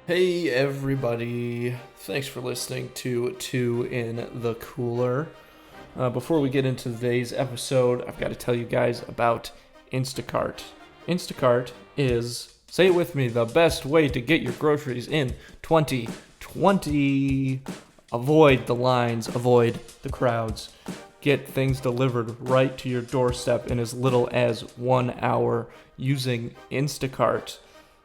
Hey everybody, thanks for listening to Two in the Cooler. Before we get into today's episode, I've got to tell you guys about Instacart. Instacart is, say it with me, the best way to get your groceries in 2020. Avoid the lines, avoid the crowds. Get things delivered right to your doorstep in as little as 1 hour using Instacart.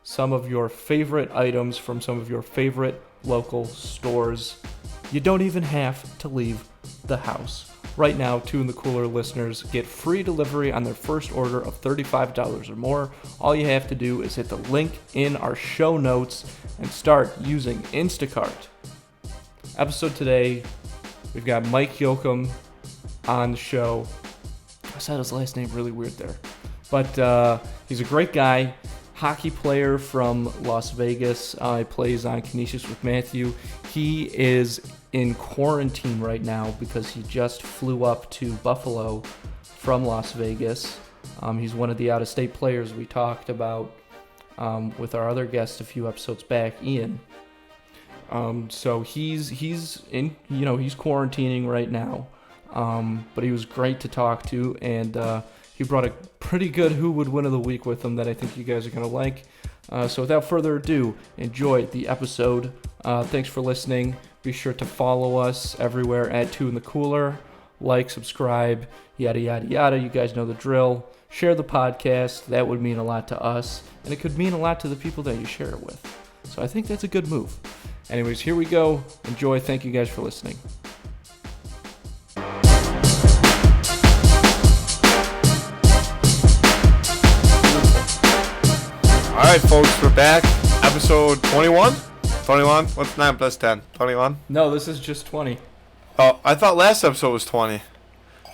Some of your favorite items from some of your favorite local stores. You don't even have to leave the house. Right now, Two in the Cooler listeners get free delivery on their first order of $35 or more. All you have to do is hit the link in our show notes and start using Instacart. Episode today, we've got Mike Yochum on the show. I said his last name really weird there. But he's a great guy. Hockey player from Las Vegas. He plays on Canisius with Matthew. He is in quarantine right now because he just flew up to Buffalo from Las Vegas. He's one of the out-of-state players we talked about with our other guest a few episodes back, Ian. So he's quarantining right now. But he was great to talk to, and he brought a pretty good Who Would Win of the Week with him that I think you guys are going to like. So without further ado, enjoy the episode. Thanks for listening. Be sure to follow us everywhere at Two in the Cooler. Like, subscribe, yada, yada, yada. You guys know the drill. Share the podcast. That would mean a lot to us, and it could mean a lot to the people that you share it with. So I think that's a good move. Anyways, here we go. Enjoy. Thank you guys for listening. All right, folks, we're back. Episode 21? 21? What's 9 plus 10? 21? No, this is just 20. Oh, I thought last episode was 20.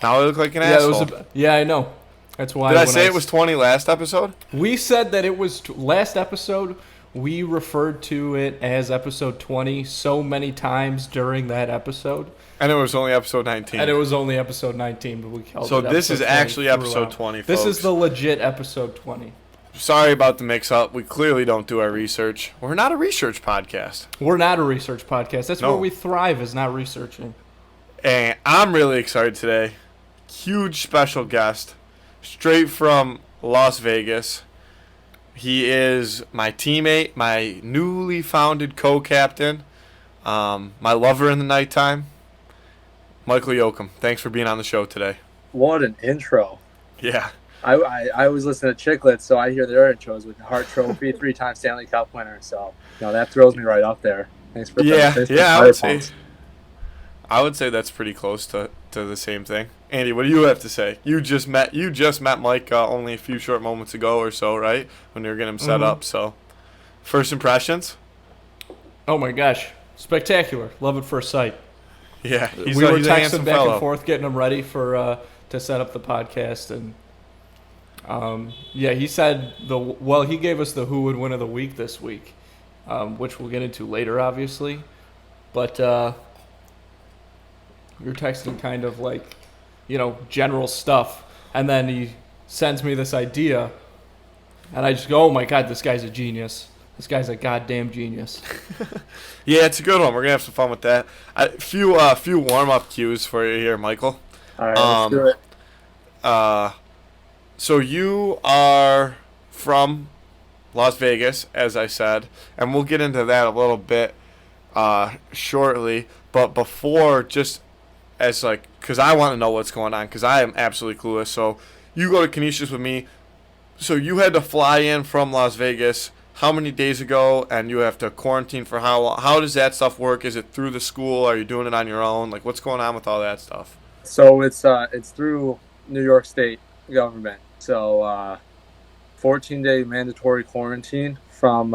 Now I look like an asshole. Yeah, I know. That's why. Did I say it was 20 last episode? We said that it was last episode. We referred to it as episode 20 so many times during that episode. And it was only episode 19. And it was only episode 19, but we called so it this is actually episode throughout. 20, folks. This is the legit episode 20. Sorry about the mix-up. We clearly don't do our research. We're not a research podcast. We're not a research podcast. That's No. where we thrive, is not researching. And I'm really excited today. Huge special guest. Straight from Las Vegas. He is my teammate, my newly founded co-captain, my lover in the nighttime, Michael Yochum. Thanks for being on the show today. What an intro. Yeah. I was listening to Chicklets, so I hear their intros with the Hart Trophy, 3-time Stanley Cup winner. So, that throws me right up there. Thanks for I would say that's pretty close to the same thing. Andy, what do you have to say? You just met Mike only a few short moments ago or so, right? When you were getting him set up. So, first impressions? Oh my gosh, spectacular! Love at first sight. Yeah, we were he's a texting handsome back fellow. and forth, getting him ready for to set up the podcast, and he said he gave us the Who Would Win of the Week this week, which we'll get into later, obviously, but we were texting kind of like, general stuff, and then he sends me this idea, and I just go, oh my god, this guy's a genius. This guy's a goddamn genius. Yeah, it's a good one. We're gonna have some fun with that. A few warm-up cues for you here, Michael. All right, let's do it. So you are from Las Vegas, as I said, and we'll get into that a little bit shortly. But before, just as because I want to know what's going on, because I am absolutely clueless. So you go to Canisius with me. So you had to fly in from Las Vegas how many days ago, and you have to quarantine for how long? How does that stuff work? Is it through the school? Are you doing it on your own? What's going on with all that stuff? So it's through New York State government. So 14-day mandatory quarantine from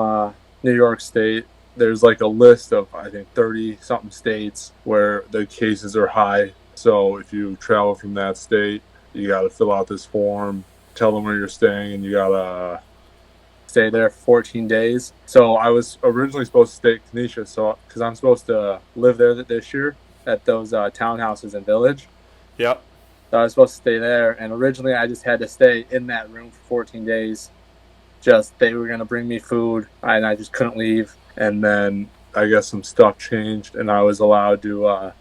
New York State. There's a list of, I think, 30-something states where the cases are high. So if you travel from that state, you got to fill out this form, tell them where you're staying, and you got to stay there for 14 days. So I was originally supposed to stay at Canisius, because I'm supposed to live there this year at those townhouses in Village. Yep. So I was supposed to stay there, and originally I just had to stay in that room for 14 days. just they were gonna bring me food, and I just couldn't leave. And then I guess some stuff changed, and I was allowed to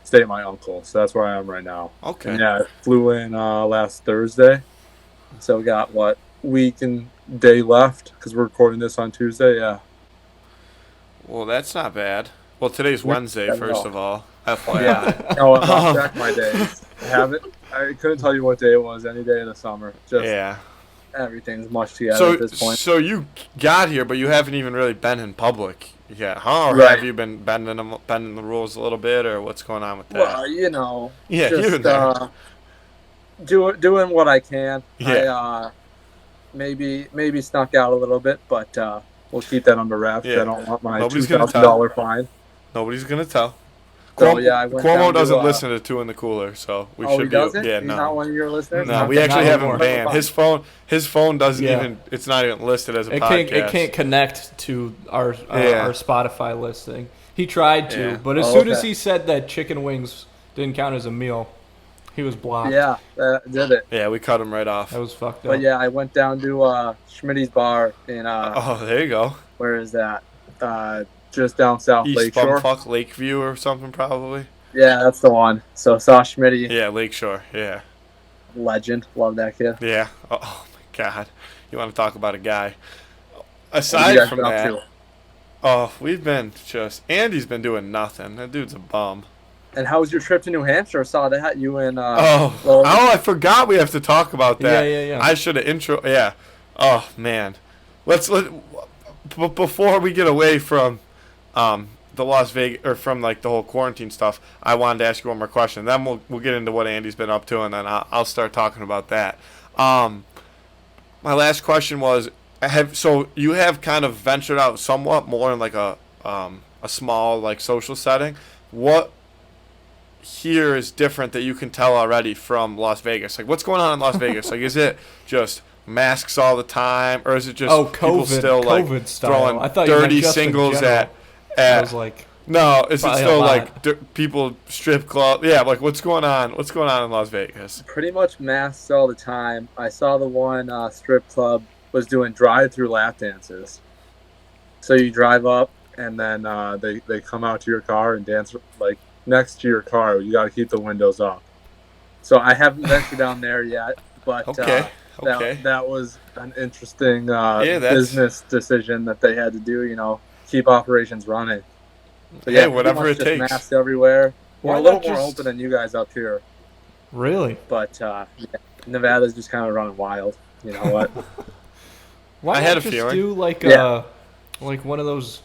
stay at my uncle. So that's where I am right now. And Okay. yeah, I flew in last Thursday, so we got week and day left because we're recording this on Tuesday. Yeah. Well, that's not bad. Well, today's Wednesday, Yeah, first no. of all. Yeah. FYI. Oh, I lost Um, track of my days. I couldn't tell you what day it was. Any day of the summer. Just yeah. everything's mushed together So, at this point. so you got here, but you haven't even really been in public yet, huh? Or Right. have you been bending the rules a little bit, or what's going on with that? Well, you know, Yeah, here just and there. doing what I can. Yeah. I maybe snuck out a little bit, but we'll keep that under wraps. Yeah. I don't want my Nobody's gonna $2,000 fine. Nobody's gonna tell. So yeah, I went down Cuomo to, doesn't listen to Two in the Cooler, so we oh, should he be. doesn't? Yeah, He's no. not one of your listeners? No, Not- we actually not have him anymore. banned. His phone doesn't Yeah. even. It's not even listed as a It podcast. can't connect to our Yeah. our Spotify listing. He tried to, Yeah. but as Oh, soon as okay. he said that chicken wings didn't count as a meal, he was blocked. Yeah, that did it. Yeah, we cut him right off. That was fucked up. But yeah, I went down to Schmitty's bar in Oh, there you go. where is that? Just down south East Lakeshore. Bumfuck Lakeview or something probably. Yeah, that's the one. So saw Schmitty, Yeah, Lakeshore. Yeah, legend. Love that kid. yeah. Oh my God, you want to talk about a guy? What have Aside you guys from been up that, to? oh, we've been just Andy's been doing nothing. That dude's a bum. And how was your trip to New Hampshire? I saw that you and Oh, Logan. I forgot we have to talk about that. Yeah. I should have intro. Yeah. Oh man, before we get away from the Las Vegas or from like the whole quarantine stuff. I wanted to ask you one more question. Then we'll get into what Andy's been up to, and then I'll start talking about that. My last question was, so you have kind of ventured out somewhat more in like a small like social setting. What here is different that you can tell already from Las Vegas? Like, what's going on in Las Vegas? Like, is it just masks all the time, or is it just people still like style. throwing I thought you meant dirty just in singles general. I at was like, no? Is it probably a still lot. like people strip club? Yeah, like what's going on? What's going on in Las Vegas? Pretty much masks all the time. I saw the one strip club was doing drive-through lap dances. So you drive up, and then they come out to your car and dance like next to your car. You got to keep the windows up. So I haven't ventured down there yet, but Okay. Okay. that was an interesting that's- business decision that they had to do. You know, keep operations running. But Hey, yeah, whatever pretty it much just takes. masks everywhere. We're Why a little not more just- open than you guys up here, really? but yeah, Nevada's just kind of running wild. You know what? Why I not had a just feeling. do like Yeah. like one of those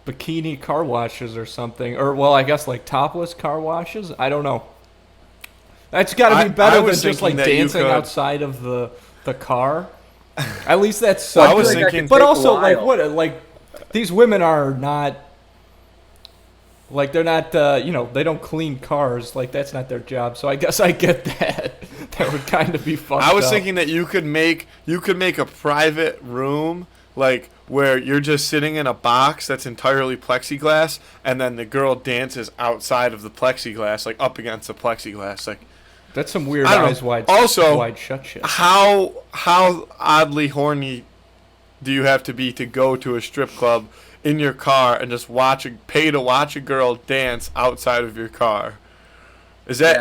bikini car washes or something, or well, I guess like topless car washes. I don't know. That's got to be I better than was just like thinking that you dancing could- outside of the car. At least that's Well, I was feel like that thinking- could But take a also, like, while. what? Like, these women are not. Like, they're not. They don't clean cars. Like, that's not their job. So I guess I get that. That would kind of be fucked I was up. thinking that you could make a private room like where you're just sitting in a box that's entirely plexiglass, and then the girl dances outside of the plexiglass, like up against the plexiglass. Like, That's some weird I don't know. eyes wide. Also- wide shut shit. how oddly horny do you have to be to go to a strip club in your car and just pay to watch a girl dance outside of your car? Is that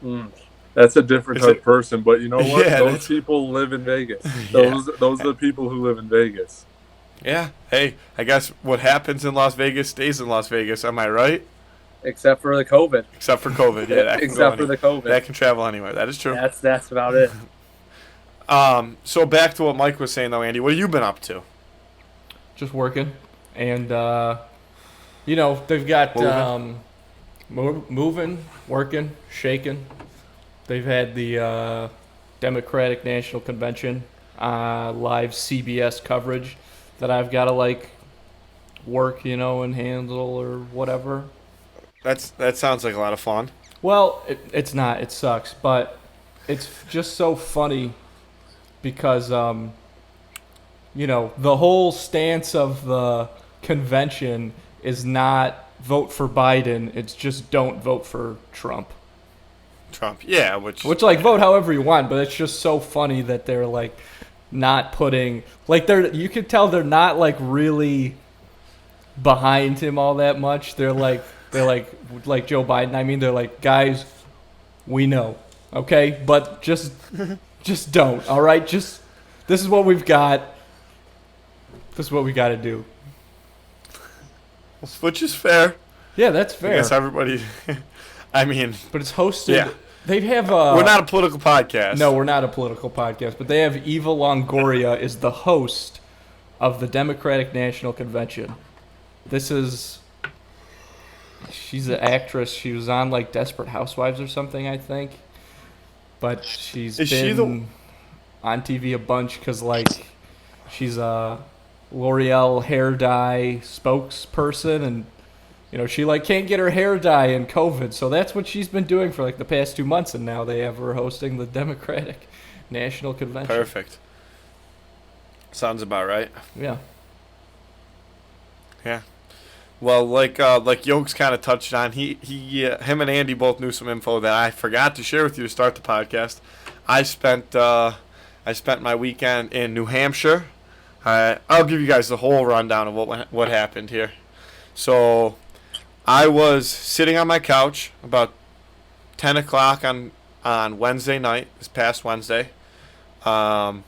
Yeah, that's a different Is type it- of person. But you know what? Yeah, Those that's- people live in Vegas. Yeah. Those are the people who live in Vegas. yeah? Hey, I guess what happens in Las Vegas stays in Las Vegas. Am I right? Except for the COVID. Except for COVID. Yeah, that can go Except for the COVID. That can travel anywhere. That is true. That's about it. So back to what Mike was saying, though, Andy. What have you been up to? Just working, and they've got moving, working, shaking. They've had the Democratic National Convention live CBS coverage that I've got to like work, and handle or whatever. That sounds like a lot of fun. Well, it's not. It sucks, but it's just so funny because the whole stance of the convention is not vote for Biden. It's just don't vote for Trump. Trump, yeah, which Which, like, vote however you want, but it's just so funny that they're like, not putting like you could tell they're not like really behind him all that much. They're like Joe Biden. I mean, they're like, guys, we know, okay, but just don't. All right, just this is what we've got. This is what we got to do. Which is fair. Yeah, that's fair. I guess everybody. I mean, but it's hosted. Yeah. They have. We're not a political podcast. No, we're not a political podcast. But they have Eva Longoria is the host of the Democratic National Convention. She's an actress. She was on like Desperate Housewives or something, I think. But she's been on TV a bunch because like she's a L'Oreal hair dye spokesperson, and you know she like can't get her hair dye in COVID, so that's what she's been doing for like the past 2 months, and now they have her hosting the Democratic National Convention. Perfect. Sounds about right. Yeah. Yeah. Well, like Yokes kind of touched on, him and Andy both knew some info that I forgot to share with you to start the podcast. I spent my weekend in New Hampshire. I'll give you guys the whole rundown of what happened here. So, I was sitting on my couch about 10 o'clock on Wednesday night, this past Wednesday, hanging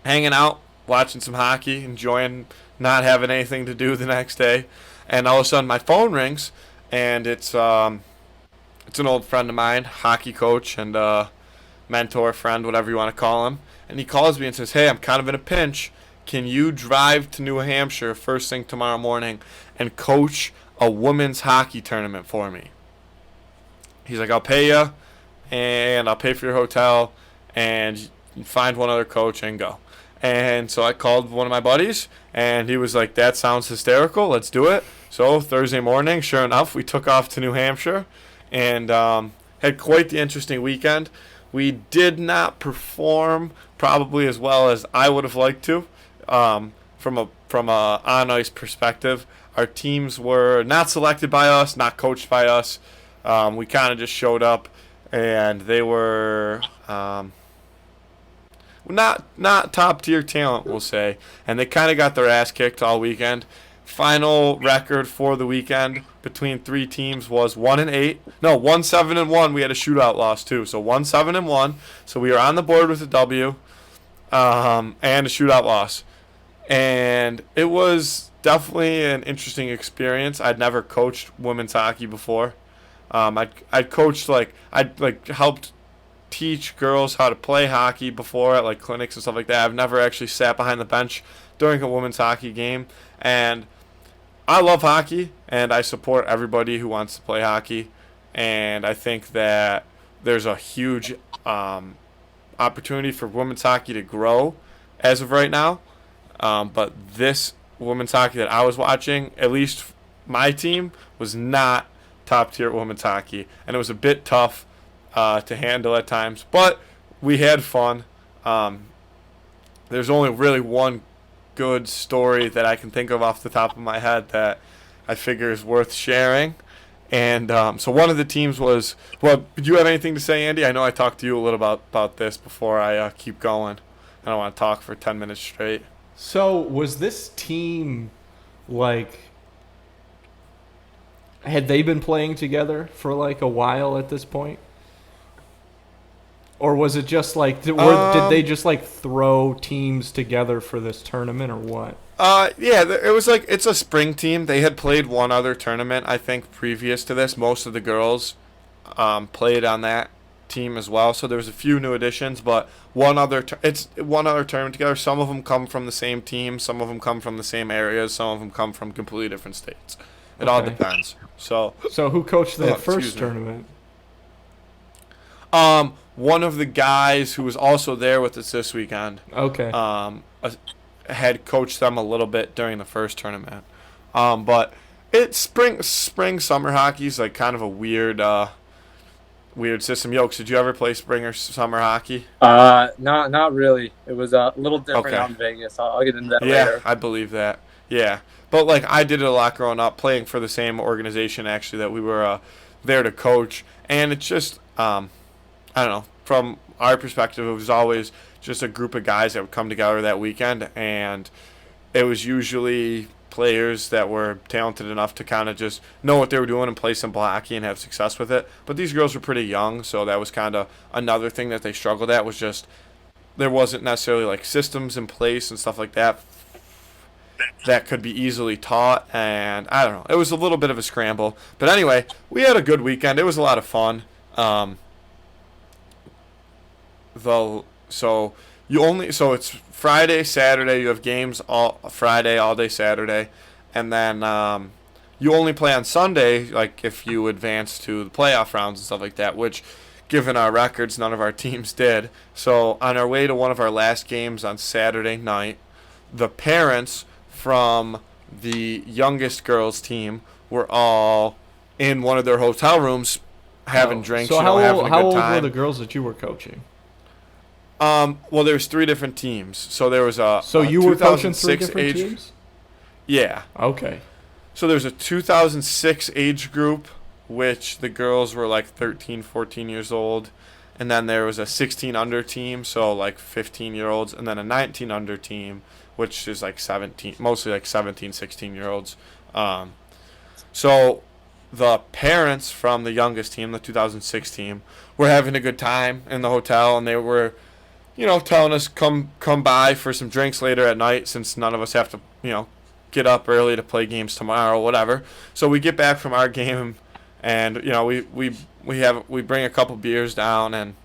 out, watching some hockey, enjoying not having anything to do the next day, and all of a sudden my phone rings, and it's an old friend of mine, hockey coach and mentor, friend, whatever you want to call him, and he calls me and says, "Hey, I'm kind of in a pinch. Can you drive to New Hampshire first thing tomorrow morning and coach a women's hockey tournament for me?" He's like, "I'll pay you, and I'll pay for your hotel, and find one other coach and go." And so I called one of my buddies, and he was like, "That sounds hysterical. Let's do it." So Thursday morning, sure enough, we took off to New Hampshire and had quite the interesting weekend. We did not perform probably as well as I would have liked to. From a on-ice perspective, our teams were not selected by us, not coached by us. We kind of just showed up, and they were not top-tier talent, we'll say. And they kind of got their ass kicked all weekend. Final record for the weekend between three teams was 1-8. No, 1-7-1. We had a shootout loss, too. So 1-7-1. So we were on the board with a W and a shootout loss. And it was definitely an interesting experience. I'd never coached women's hockey before. I'd coached, I'd helped teach girls how to play hockey before at like clinics and stuff like that. I've never actually sat behind the bench during a women's hockey game, and I love hockey and I support everybody who wants to play hockey, and I think that there's a huge opportunity for women's hockey to grow as of right now, but this women's hockey that I was watching, at least my team, was not top tier women's hockey, and it was a bit tough to handle at times, but we had fun. There's only really one good story that I can think of off the top of my head that I figure is worth sharing. And so one of the teams was, well, do you have anything to say, Andy? I know I talked to you a little about this before I keep going. I don't want to talk for 10 minutes straight. So was this team like, had they been playing together for like a while at this point? Or was it just like, did they just like throw teams together for this tournament or what? Yeah, it was like, it's a spring team. They had played one other tournament, I think, previous to this. Most of the girls played on that team as well. So there was a few new additions, but it's one other tournament together. Some of them come from the same team. Some of them come from the same areas. Some of them come from completely different states. It all depends. So who coached that first tournament? One of the guys who was also there with us this weekend. Okay. Had coached them a little bit during the first tournament. But it's spring summer hockey is like kind of a weird system. Yokes, did you ever play spring or summer hockey? Not really. It was a little different out in Vegas. I'll get into that later. Yeah, I believe that. Yeah. But like I did it a lot growing up, playing for the same organization actually that we were there to coach, and it's just I don't know, from our perspective, it was always just a group of guys that would come together that weekend, and it was usually players that were talented enough to kind of just know what they were doing and play simple hockey and have success with it. But these girls were pretty young, so that was kind of another thing that they struggled at, was just there wasn't necessarily like systems in place and stuff like that that could be easily taught, and I don't know. It was a little bit of a scramble. But anyway, we had a good weekend. It was a lot of fun. So it's Friday, Saturday. You have games all Friday, all day Saturday, and then you only play on Sunday, like if you advance to the playoff rounds and stuff like that. Which, given our records, none of our teams did. So on our way to one of our last games on Saturday night, the parents from the youngest girls team were all in one of their hotel rooms having drinks, so having a good how old time. were the girls that you were coaching? Well, there's 3 different teams. So there was a So you were coaching 3 different age, teams? Yeah. Okay. So there's a 2006 age group, which the girls were like 13, 14 years old. And then there was a 16 under team, so like 15-year-olds. And then a 19 under team, which is like 17, mostly like 17, 16-year-olds. So the parents from the youngest team, the 2006 team, were having a good time in the hotel, and they were, telling us come by for some drinks later at night, since none of us have to, get up early to play games tomorrow, whatever. So we get back from our game, and we bring a couple beers down, and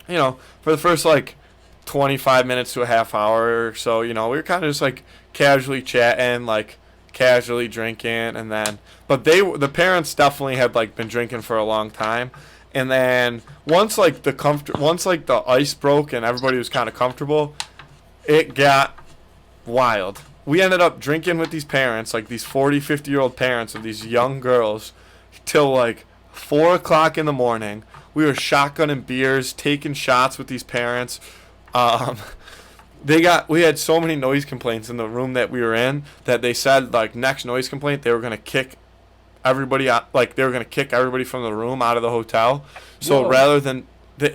for the first like 25 minutes to a half hour or so, we were kind of just like casually chatting, like casually drinking, and then the parents definitely had like been drinking for a long time. And then once the ice broke and everybody was kind of comfortable, it got wild. We ended up drinking with these parents, like these 40, 50-year-old parents of these young girls, till like 4 o'clock in the morning. We were shotgunning beers, taking shots with these parents. We had so many noise complaints in the room that we were in that they said, like, next noise complaint, they were going to kick everybody out, like they were going to kick everybody from the room out of the hotel. So rather than do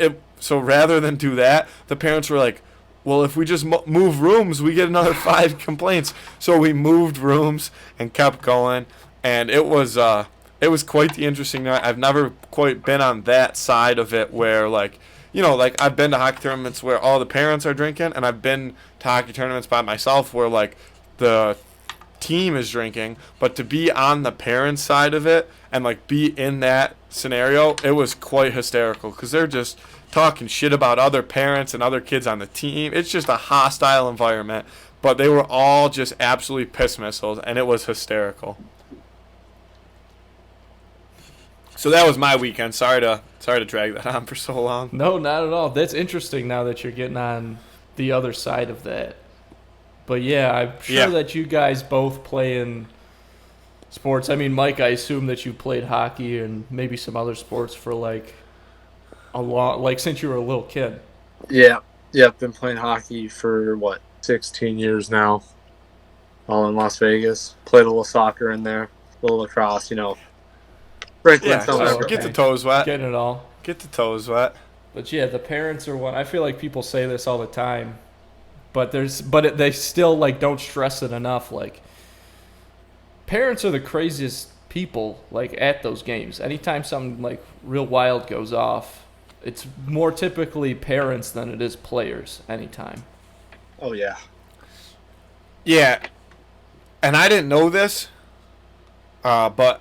that, the parents were like, well, if we just move rooms, we get another 5 complaints. So we moved rooms and kept going, and it was quite the interesting night. I've never quite been on that side of it where, like, like I've been to hockey tournaments where all the parents are drinking, and I've been to hockey tournaments by myself where, like, the team is drinking. But to be on the parents' side of it and, like, be in that scenario, it was quite hysterical, because they're just talking shit about other parents and other kids on the team. It's just a hostile environment, but they were all just absolutely piss missiles, and it was hysterical. So that was my weekend. Sorry to drag that on for so long. No, not at all. That's interesting now that you're getting on the other side of that. But yeah, I'm sure that you guys both play in sports. I mean, Mike, I assume that you played hockey and maybe some other sports for like since you were a little kid. Yeah. Been playing hockey for 16 years now. All in Las Vegas. Played a little soccer in there, a little lacrosse, Yeah, so get the toes wet. Getting it all. Get the toes wet. But yeah, the parents are one. I feel like people say this all the time, but they still like don't stress it enough. Like, parents are the craziest people like at those games. Anytime something like real wild goes off, it's more typically parents than it is players. Anytime. Oh yeah. Yeah, and I didn't know this, but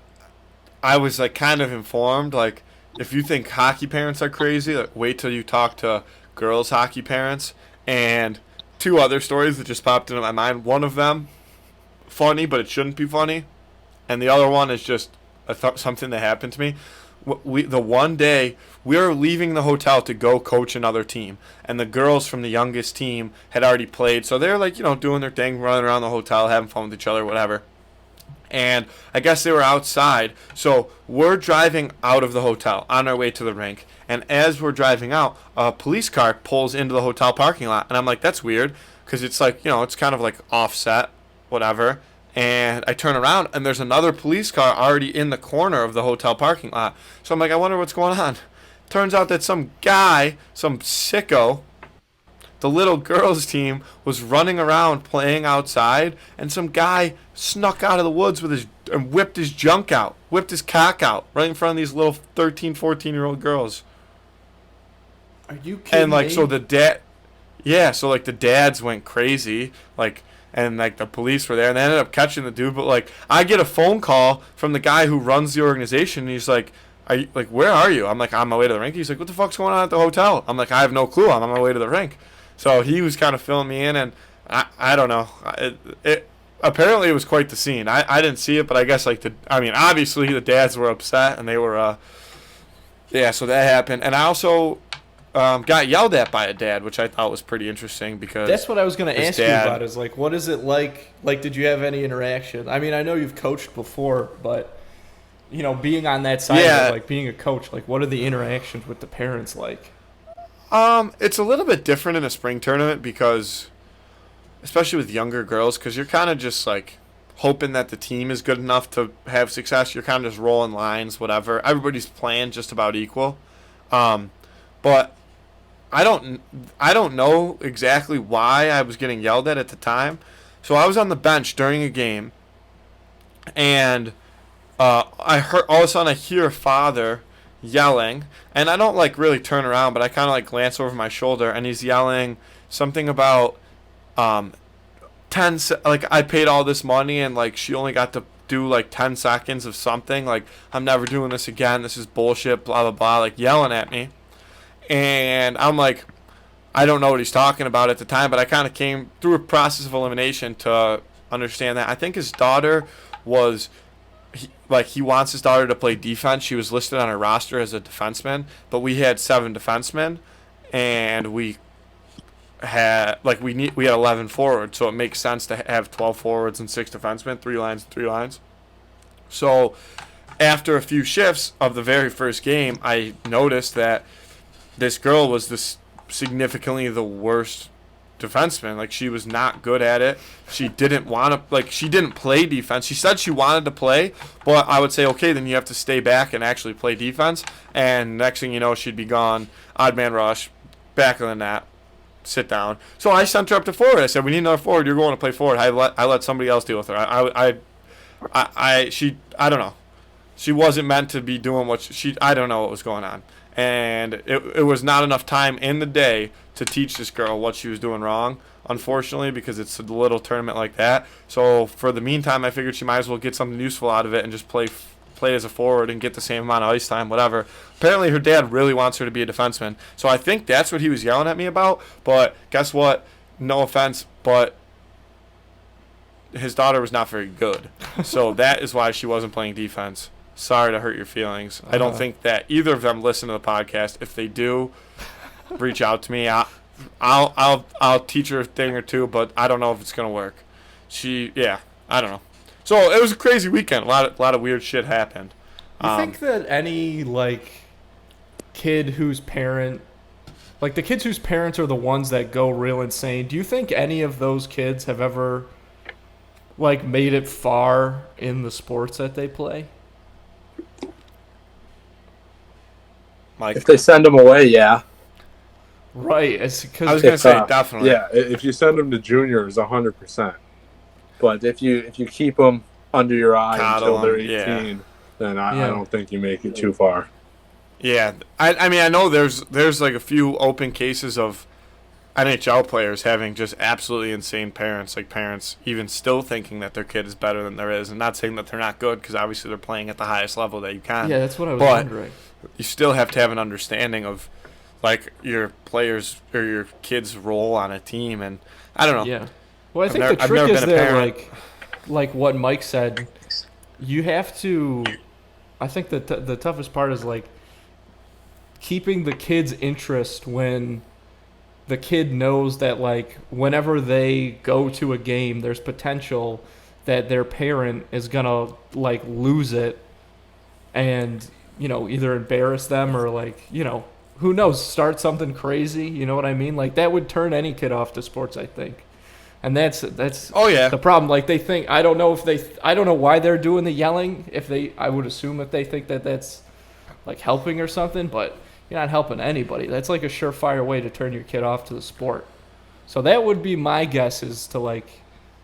I was like kind of informed. Like, if you think hockey parents are crazy, like, wait till you talk to girls' hockey parents. And 2 other stories that just popped into my mind. One of them, funny, but it shouldn't be funny, and the other one is just something that happened to me. The one day we were leaving the hotel to go coach another team, and the girls from the youngest team had already played, so they're like, doing their thing, running around the hotel, having fun with each other, whatever. And I guess they were outside, so we're driving out of the hotel on our way to the rink, and as we're driving out, a police car pulls into the hotel parking lot, and I'm like, that's weird, because it's like, it's kind of like offset, whatever. And I turn around, and there's another police car already in the corner of the hotel parking lot. So I'm like, I wonder what's going on. Turns out that some guy, some sicko, the little girls team was running around playing outside, and some guy snuck out of the woods with his and whipped his junk out, whipped his cock out right in front of these little 13, 14-year-old girls. Are you kidding And like me? so the dad, yeah, so like the dads went crazy, like, and like the police were there, and they ended up catching the dude. But like I get a phone call from the guy who runs the organization, and he's like, "Are you, like, where are you?" I'm like, "I'm on my way to the rink." He's like, "What the fuck's going on at the hotel?" I'm like, "I have no clue. I'm on my way to the rink." So he was kind of filling me in, and I don't know. It apparently it was quite the scene. I didn't see it, but I guess like obviously the dads were upset, and they were yeah. So that happened, and I also got yelled at by a dad, which I thought was pretty interesting because That's what I was going to his ask you dad- about. Is like, what is it like? Like, did you have any interaction? I mean, I know you've coached before, but being on that side, Yeah. of it, like being a coach, like, what are the interactions with the parents like? It's a little bit different in a spring tournament because, especially with younger girls, because you're kind of just like hoping that the team is good enough to have success. You're kind of just rolling lines, whatever. Everybody's playing just about equal. But I don't know exactly why I was getting yelled at the time. So I was on the bench during a game, and I heard all of a sudden I hear a father yelling, and I don't like really turn around, but I kind of like glance over my shoulder, and he's yelling something about 10 like I paid all this money and like she only got to do like 10 seconds of something, like I'm never doing this again, this is bullshit, blah blah blah, like yelling at me. And I'm like, I don't know what he's talking about at the time, but I kind of came through a process of elimination to understand that I think his daughter was he wants his daughter to play defense. She was listed on our roster as a defenseman, but we had 7 defensemen, and we had we had 11 forwards, so it makes sense to have 12 forwards and 6 defensemen, 3 lines and 3 lines. So after a few shifts of the very first game, I noticed that this girl was significantly the worst defenseman. Like, she was not good at it. She didn't want to, like, she didn't play defense. She said she wanted to play, but I would say, okay, then you have to stay back and actually play defense. And next thing you know, she'd be gone, odd man rush, back of the net, sit down. So I sent her up to forward. I said, we need another forward. You're going to play forward. I let somebody else deal with her. I don't know. She wasn't meant to be doing I don't know what was going on. And it was not enough time in the day to teach this girl what she was doing wrong, unfortunately, because it's a little tournament like that. So for the meantime, I figured she might as well get something useful out of it and just play as a forward and get the same amount of ice time, whatever. Apparently her dad really wants her to be a defenseman. So I think that's what he was yelling at me about. But guess what? No offense, but his daughter was not very good. So that is why she wasn't playing defense. Sorry to hurt your feelings. I don't think that either of them listen to the podcast. If they do, reach out to me. I'll teach her a thing or two, but I don't know if it's gonna work. I don't know. So it was a crazy weekend. A lot of weird shit happened. You think that any kid whose parent, the kids whose parents are the ones that go real insane, do you think any of those kids have ever made it far in the sports that they play? Mike, If they send them away, yeah. Right. I was gonna say definitely. Yeah, if you send them to juniors, 100%. But if you keep them under your eye Coddle until they're 'em, 18, then I don't think you make it too far. Yeah, I mean I know there's like a few open cases of NHL players having just absolutely insane parents, like parents even still thinking that their kid is better than there is, and not saying that they're not good because obviously they're playing at the highest level that you can. Yeah, that's what I was But wondering. you still have to have an understanding of your players or your kid's role on a team, and I don't know. Yeah. Well, I I've think never- the I've trick never is been a there, parent. like what Mike said, you have to. I think that the toughest part is keeping the kid's interest when the kid knows that whenever they go to a game, there's potential that their parent is gonna lose it, and either embarrass them or who knows, start something crazy. You know what I mean? That would turn any kid off to sports, I think. And that's Oh yeah. the problem. They think, I don't know why they're doing the yelling. I would assume if they think that that's helping or something, but you're not helping anybody. That's like a surefire way to turn your kid off to the sport. So that would be my guess, is to like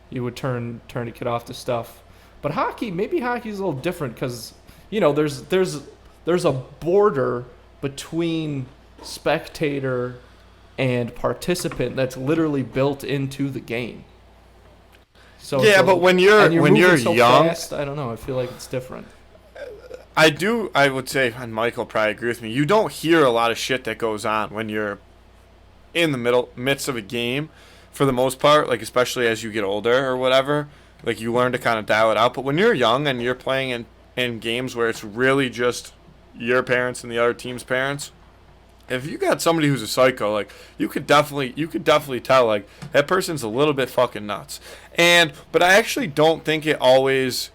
you would turn a kid off to stuff. But maybe hockey's a little different because there's a border between spectator and participant that's literally built into the game. So Yeah, but when you're moving so young, fast, I don't know. I feel like it's different. I would say, and Michael probably agree with me, you don't hear a lot of shit that goes on when you're in the midst of a game, for the most part, like especially as you get older or whatever, like you learn to kind of dial it out. But when you're young and you're playing in games where it's really just your parents and the other team's parents, if you got somebody who's a psycho, like you could definitely tell like that person's a little bit fucking nuts. But I actually don't think it always.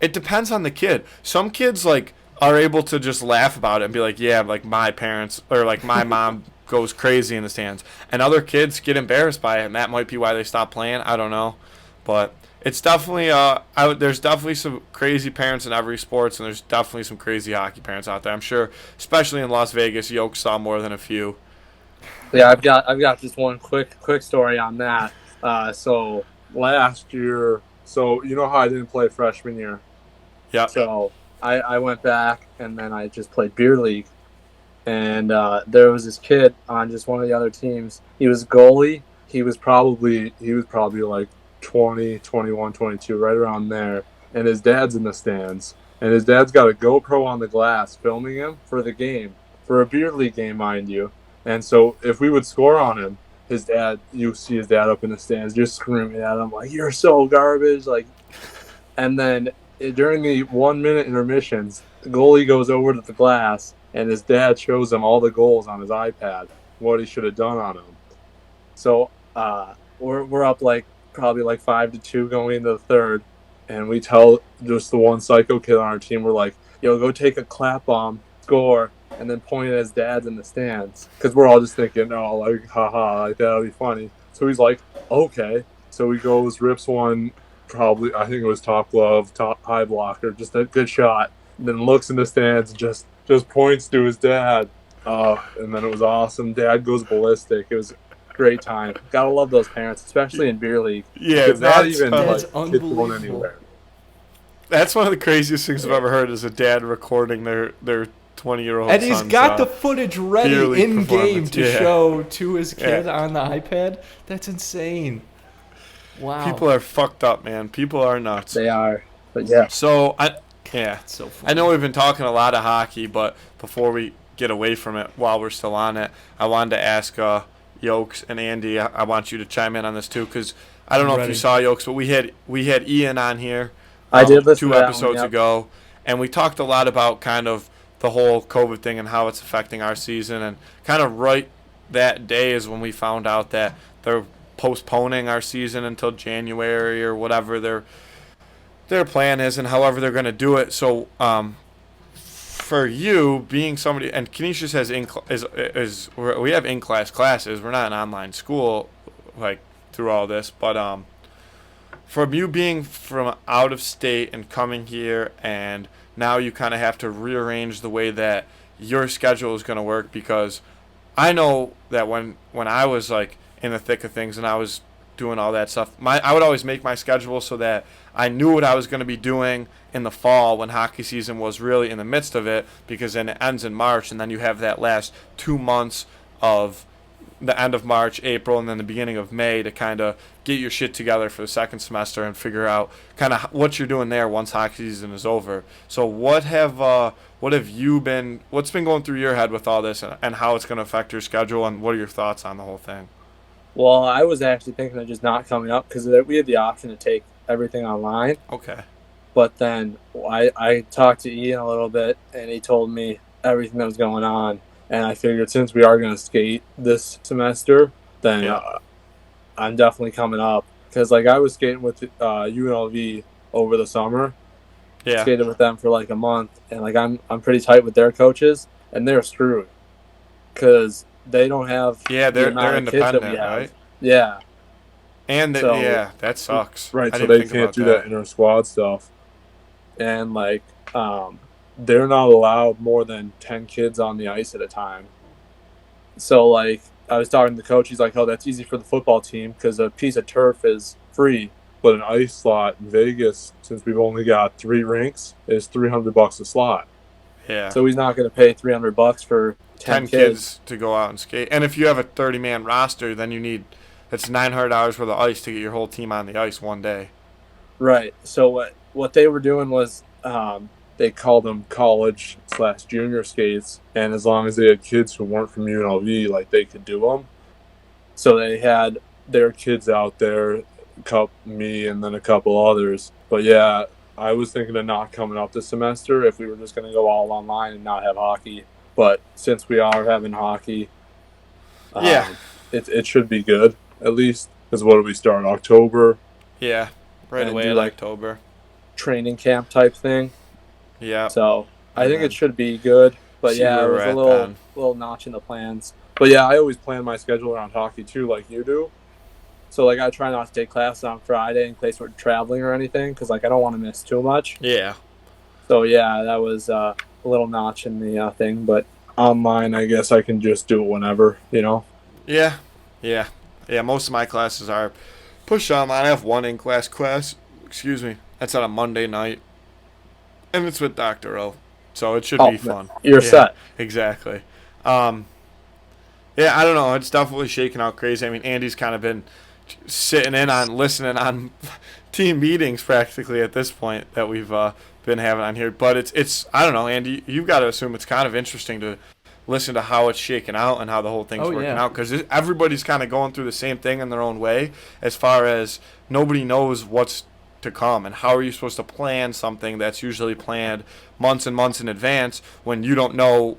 It depends on the kid. Some kids like are able to just laugh about it and be like, yeah, like my parents or like my mom goes crazy in the stands, and other kids get embarrassed by it, and that might be why they stop playing. I don't know, but it's definitely there's definitely some crazy parents in every sports, and there's definitely some crazy hockey parents out there. I'm sure, especially in Las Vegas, Yoke saw more than a few. Yeah, I've got just one quick story on that. So last year, so you know how I didn't play freshman year. Yeah. So I went back and then I just played beer league, and there was this kid on just one of the other teams. He was goalie. He was probably like 20, 21, 22, right around there. And his dad's in the stands, and his dad's got a GoPro on the glass filming him for the game, for a beer league game, mind you. And so if we would score on him, you see his dad up in the stands just screaming at him like, "You're so garbage!" Like, and then during the 1 minute intermissions, the goalie goes over to the glass, and his dad shows him all the goals on his iPad, what he should have done on him. So we're up like probably like 5-2 going into the third, and we tell just the one psycho kid on our team, we're like, "Yo, go take a clap bomb, score," and then point at his dad's in the stands, because we're all just thinking, "Oh, like haha, like that'll be funny." So he's like, "Okay." So he goes, rips one. Probably, I think it was top glove, top high blocker, just a good shot. And then looks in the stands and just points to his dad. And then it was awesome. Dad goes ballistic. It was a great time. Gotta love those parents, especially in beer league. Yeah, it's not even that's like kids going unbelievable. anywhere. That's one of the craziest things I've ever heard, is a dad recording their 20-year-old And he's son's, got the footage ready beer league in game performance. to Yeah. show to his kid Yeah. on the iPad. That's insane. Wow. People are fucked up, man. People are nuts. They are, but yeah. So It's so funny. I know we've been talking a lot of hockey, but before we get away from it, while we're still on it, I wanted to ask Yokes and Andy. I want you to chime in on this too, because I don't know if you saw Yokes, but we had Ian on here. I did listen 2 to that episodes one, yep. ago, and we talked a lot about kind of the whole COVID thing and how it's affecting our season. And kind of right that day is when we found out that they're postponing our season until January or whatever their plan is, and however they're going to do it. So for you being somebody, and Canisius has we have in-class classes. We're not an online school like through all this, but from you being from out of state and coming here, and now you kind of have to rearrange the way that your schedule is going to work, because I know that when I was like in the thick of things and I was doing all that stuff, I would always make my schedule so that I knew what I was going to be doing in the fall when hockey season was really in the midst of it, because then it ends in March, and then you have that last 2 months of the end of March, April, and then the beginning of May to kind of get your shit together for the second semester and figure out kind of what you're doing there once hockey season is over. So what's been going through your head with all this, and how it's going to affect your schedule, and what are your thoughts on the whole thing? Well, I was actually thinking of just not coming up, because we had the option to take everything online. Okay. But then I talked to Ian a little bit, and he told me everything that was going on. And I figured, since we are going to skate this semester, then I'm definitely coming up. Because like I was skating with UNLV over the summer. Yeah. Skated with them for like a month, and like I'm pretty tight with their coaches, and they're screwed because they don't have they're independent, right? Yeah. And that sucks. Right, I so didn't they think can't about do that inter squad stuff. And like they're not allowed more than 10 kids on the ice at a time. So, like, I was talking to the coach. He's like, oh, that's easy for the football team because a piece of turf is free. But an ice slot in Vegas, since we've only got 3 rinks, is $300 a slot. Yeah. So he's not going to pay $300 for 10 10 kids. kids to go out and skate. And if you have a 30-man roster, then you need that's $900 worth of ice to get your whole team on the ice one day. Right. So what they were doing was they called them college/junior skates, and as long as they had kids who weren't from UNLV, like they could do them. So they had their kids out there, me, and then a couple others. But yeah, I was thinking of not coming up this semester if we were just going to go all online and not have hockey. But since we are having hockey, Yeah. it should be good at least. Because what do we start October? Yeah. Right And away do, in like, October. training camp type thing. Yeah. So I And think then it should be good. But see yeah, where it we're was a at little then. notch in the plans. But yeah, I always plan my schedule around hockey too, like you do. So like I try not to take classes on Friday in case we're traveling or anything, because like I don't want to miss too much. Yeah. So yeah, that was a little notch in the thing. But online, I guess I can just do it whenever, you know. Yeah. Yeah. Yeah. Most of my classes are push online. I have one in-class class. Excuse me. That's on a Monday night. And it's with Dr. O. So it should be fun. You're set. Exactly. Yeah, I don't know. It's definitely shaking out crazy. I mean, Andy's kind of been sitting in on, listening on team meetings practically at this point that we've been having on here. But it's I don't know, Andy. You've got to assume it's kind of interesting to listen to how it's shaking out and how the whole thing's working out because everybody's kind of going through the same thing in their own way. As far as nobody knows what's to come and how are you supposed to plan something that's usually planned months and months in advance when you don't know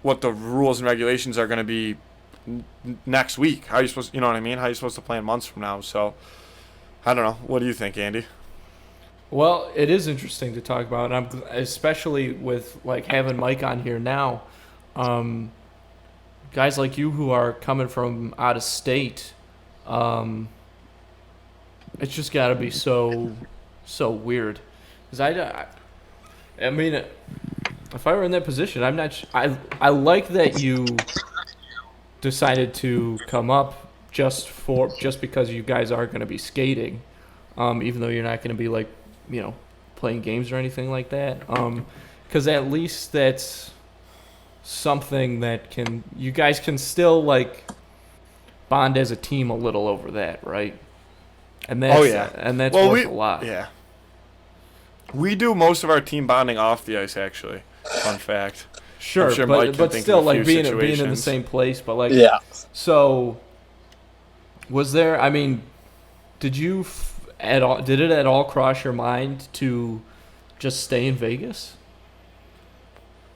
what the rules and regulations are going to be next week. How are you supposed, you know what I mean? How are you supposed to plan months from now? So I don't know. What do you think, Andy? Well, it is interesting to talk about, and I'm especially with like having Mike on here now. Guys like you who are coming from out of state, it's just got to be so weird. Because I mean, if I were in that position, I'm not. I like that you decided to come up just because you guys are going to be skating, even though you're not going to be like playing games or anything like that. Because at least that's something that you guys can still like bond as a team a little over that, right? And that's and that's worth a lot. Yeah. We do most of our team bonding off the ice, actually. Fun fact. Sure, but still, like being in the same place. But like, yeah. So, was there? I mean, did you Did it at all cross your mind to just stay in Vegas?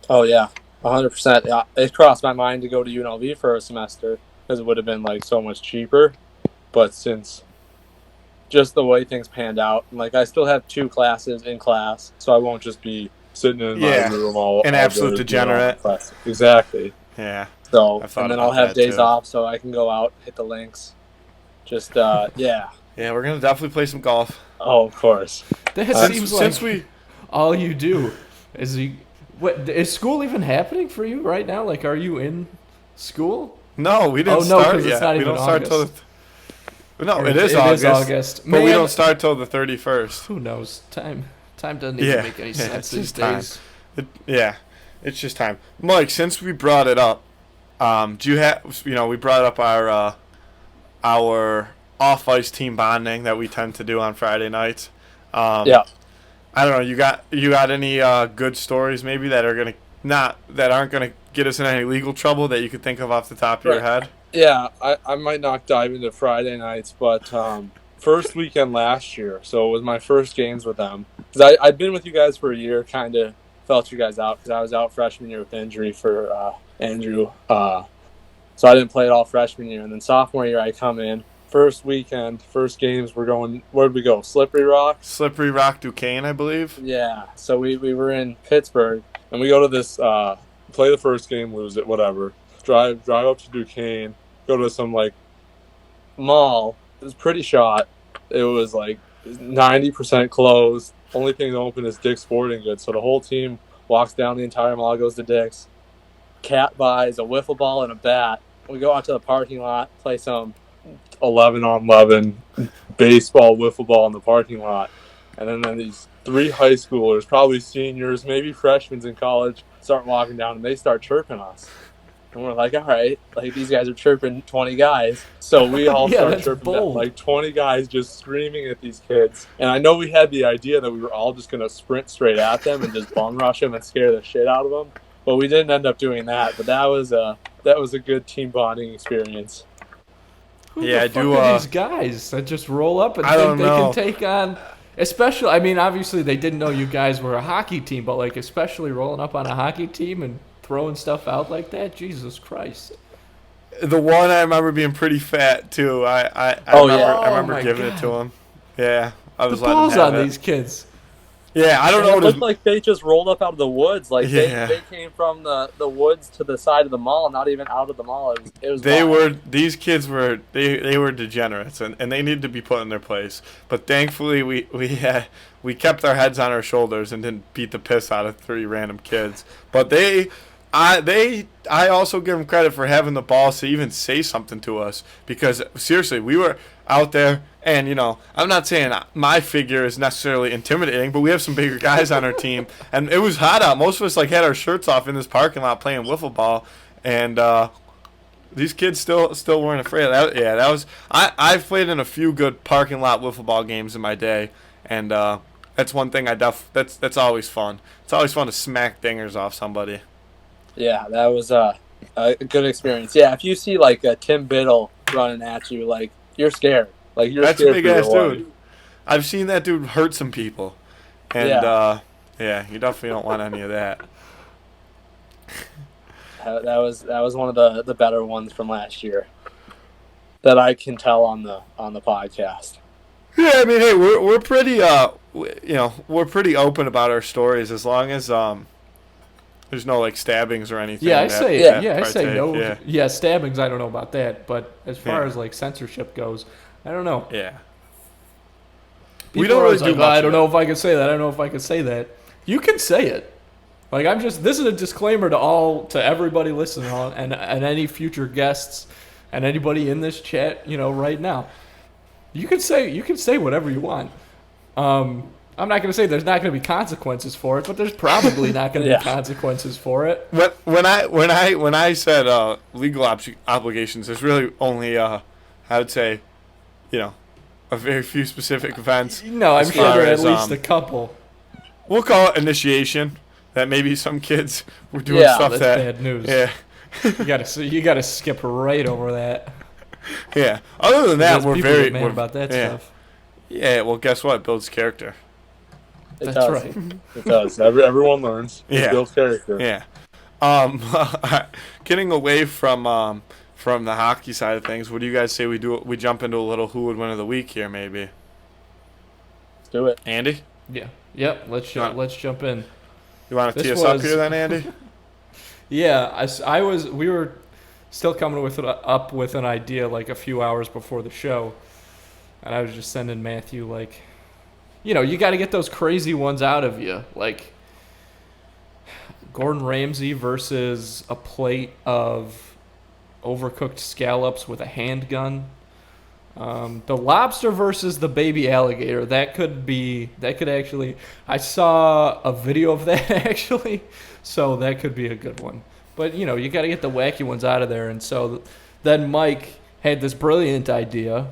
Oh yeah, 100%. Yeah, it crossed my mind to go to UNLV for a semester because it would have been like so much cheaper. But since just the way things panned out, like I still have 2 classes in class, so I won't just be sitting in my room an absolute degenerate. Exactly. Yeah. So and then I'll have days off, so I can go out, hit the links. Just yeah. Yeah, we're gonna definitely play some golf. Oh, of course. That seems like all you do is you. What is school even happening for you right now? Like, are you in school? No, we didn't start yet. It's not we even don't August. start till. No, it is August. But we don't start till the 31st. Who knows? Time doesn't even make any sense these days. It's just time. Mike, since we brought it up, do you have? We brought up our off-ice team bonding that we tend to do on Friday nights. Yeah. I don't know. You got any good stories maybe that aren't gonna get us in any legal trouble that you could think of off the top of your head? Yeah, I might not dive into Friday nights, but first weekend last year, so it was my first games with them. Because I'd been with you guys for a year, kind of felt you guys out because I was out freshman year with injury for Andrew. So I didn't play it all freshman year. And then sophomore year, I come in. First weekend, first games, we're going, where'd we go? Slippery Rock? Slippery Rock, Duquesne, I believe. Yeah, so we were in Pittsburgh, and we go to this, play the first game, lose it, whatever. Drive up to Duquesne, go to some, like, mall. It was pretty shot. It was, like, 90% closed. Only thing open is Dick's Sporting Goods. So the whole team walks down the entire mall, goes to Dick's. Cat buys a wiffle ball and a bat. We go out to the parking lot, play some 11-on-11 baseball wiffle ball in the parking lot. And then these 3 high schoolers, probably seniors, maybe freshmen in college, start walking down and they start chirping us. And we're like, all right, like these guys are chirping 20 guys. So we all Yeah, start that's chirping bold. like 20 guys just screaming at these kids. And I know we had the idea that we were all just going to sprint straight at them and just bum rush them and scare the shit out of them. But we didn't end up doing that. But that was a good team bonding experience. Who Yeah, the I fuck do, are these guys that just roll up and I think don't they know. can take on? Especially, I mean, obviously they didn't know you guys were a hockey team, but like especially rolling up on a hockey team and throwing stuff out like that. Jesus Christ! The one I remember being pretty fat too. I Oh, remember, yeah. I remember Oh, my giving God. it to him. Yeah, I The was letting balls him have on it. these kids. Yeah, I don't And know it what his, looked like they just rolled up out of the woods. Like Yeah. they came from the woods to the side of the mall, not even out of the mall. It was they wild. were. These kids were. They were degenerates, and they needed to be put in their place. But thankfully, we kept our heads on our shoulders and didn't beat the piss out of 3 random kids. But I also give them credit for having the balls to even say something to us, because seriously, we were out there, and I'm not saying my figure is necessarily intimidating, but we have some bigger guys on our team, and it was hot out. Most of us had our shirts off in this parking lot playing wiffle ball, and these kids still weren't afraid. That was I've played in a few good parking lot wiffle ball games in my day, and that's one thing that's always fun. It's always fun to smack dingers off somebody. Yeah, that was a good experience. Yeah, if you see like a Tim Biddle running at you, like you're scared. Like you're That's a scared big for your ass life. dude. I've seen that dude hurt some people, and yeah, you definitely don't want any of that. That was one of the better ones from last year that I can tell on the podcast. Yeah, I mean, hey, we're pretty we're pretty open about our stories, as long as there's no like stabbings or anything. Yeah, I that- say that I say partake. no. Yeah. Stabbings. I don't know about that, but as far Yeah. as like censorship goes, I don't know. Yeah. People We don't are really always do like, much I of don't it." know if I can say that. I don't know if I can say that. You can say it. Like this is a disclaimer to everybody listening and any future guests and anybody in this chat, right now. You can say whatever you want. I'm not going to say there's not going to be consequences for it, but there's probably not going to Yeah. be consequences for it. When I said legal obligations, there's really only I would say, a very few specific events. No, I'm As sure far there are at as, least a couple. We'll call it initiation. That maybe some kids were doing Yeah, stuff That's that. bad news. Yeah. You gotta skip right over that. Yeah. Other than that, Because we're people very get mad we're- about that yeah. stuff. Yeah. Well, guess what? It builds character. It That's does. right. It does. Everyone learns. It Yeah. builds character. Yeah. Getting away from the hockey side of things, what do you guys say we jump into a little who would win of the week here, maybe? Let's do it. Andy, Yeah. Yep. Let's jump in. you want to This tee us up was- here then, Andy? Yeah. We were still coming up with an idea like a few hours before the show, and I was just sending Matthew like, you got to get those crazy ones out of you, like Gordon Ramsay versus a plate of overcooked scallops with a handgun. The lobster versus the baby alligator. That could actually. I saw a video of that actually, so that could be a good one. But you got to get the wacky ones out of there. And so then Mike had this brilliant idea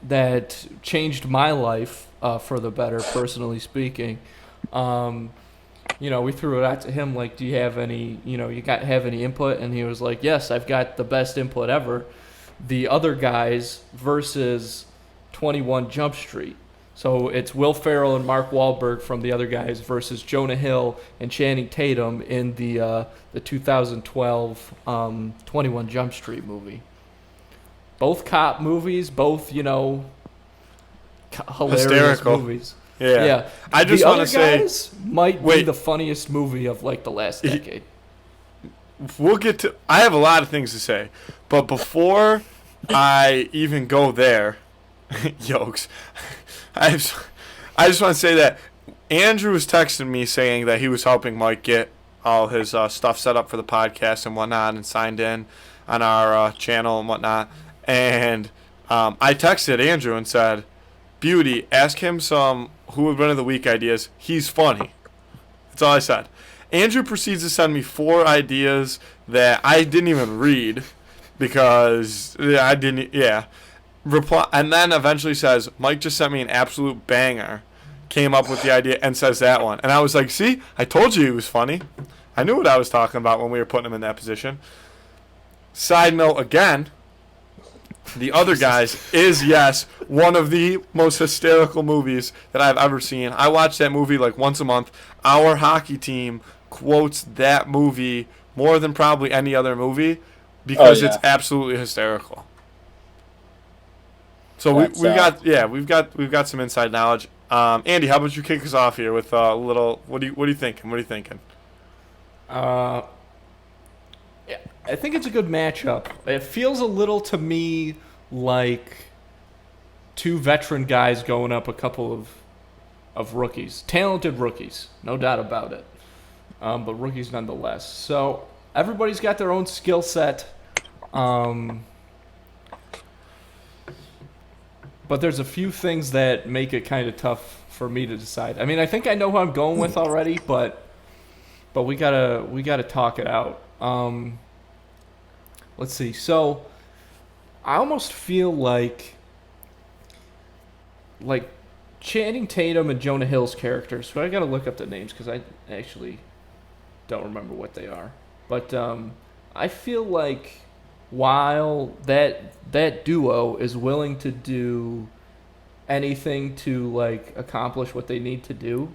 that changed my life for the better, personally speaking. We threw it out to him like, do you have any, have any input? And he was like, yes, I've got the best input ever. The Other Guys versus 21 Jump Street. So it's Will Ferrell and Mark Wahlberg from The Other Guys versus Jonah Hill and Channing Tatum in the 2012 21 Jump Street movie. Both cop movies, both, hilarious Hysterical. movies. Yeah. I just The want Other to say, Guys might be wait. the funniest movie of like the last decade. we'll get to. I have a lot of things to say, but before I even go there, yokes. I just want to say that Andrew was texting me saying that he was helping Mike get all his stuff set up for the podcast and whatnot and signed in on our channel and whatnot. And I texted Andrew and said, Beauty, ask him some Who Would Win of the Week ideas. He's funny. That's all I said. Andrew proceeds to send me 4 ideas that I didn't even read because I didn't, reply, and then eventually says, Mike just sent me an absolute banger. Came up with the idea and says that one. And I was like, see, I told you he was funny. I knew what I was talking about when we were putting him in that position. Side note again, The Other Guys is, yes, one of the most hysterical movies that I've ever seen. I watch that movie like once a month. Our hockey team quotes that movie more than probably any other movie because it's absolutely hysterical. So we've got some inside knowledge. Andy, how about you kick us off here with a little? What are you thinking? What are you thinking? Yeah, I think it's a good matchup. It feels a little to me like 2 veteran guys going up a couple of rookies, talented rookies, no doubt about it, but rookies nonetheless. So everybody's got their own skill set. But there's a few things that make it kind of tough for me to decide. I mean, I think I know who I'm going with already, but we gotta talk it out. Let's see. So I almost feel like Channing Tatum and Jonah Hill's characters. So I gotta look up the names because I actually don't remember what they are. But I feel like while that duo is willing to do anything to like accomplish what they need to do,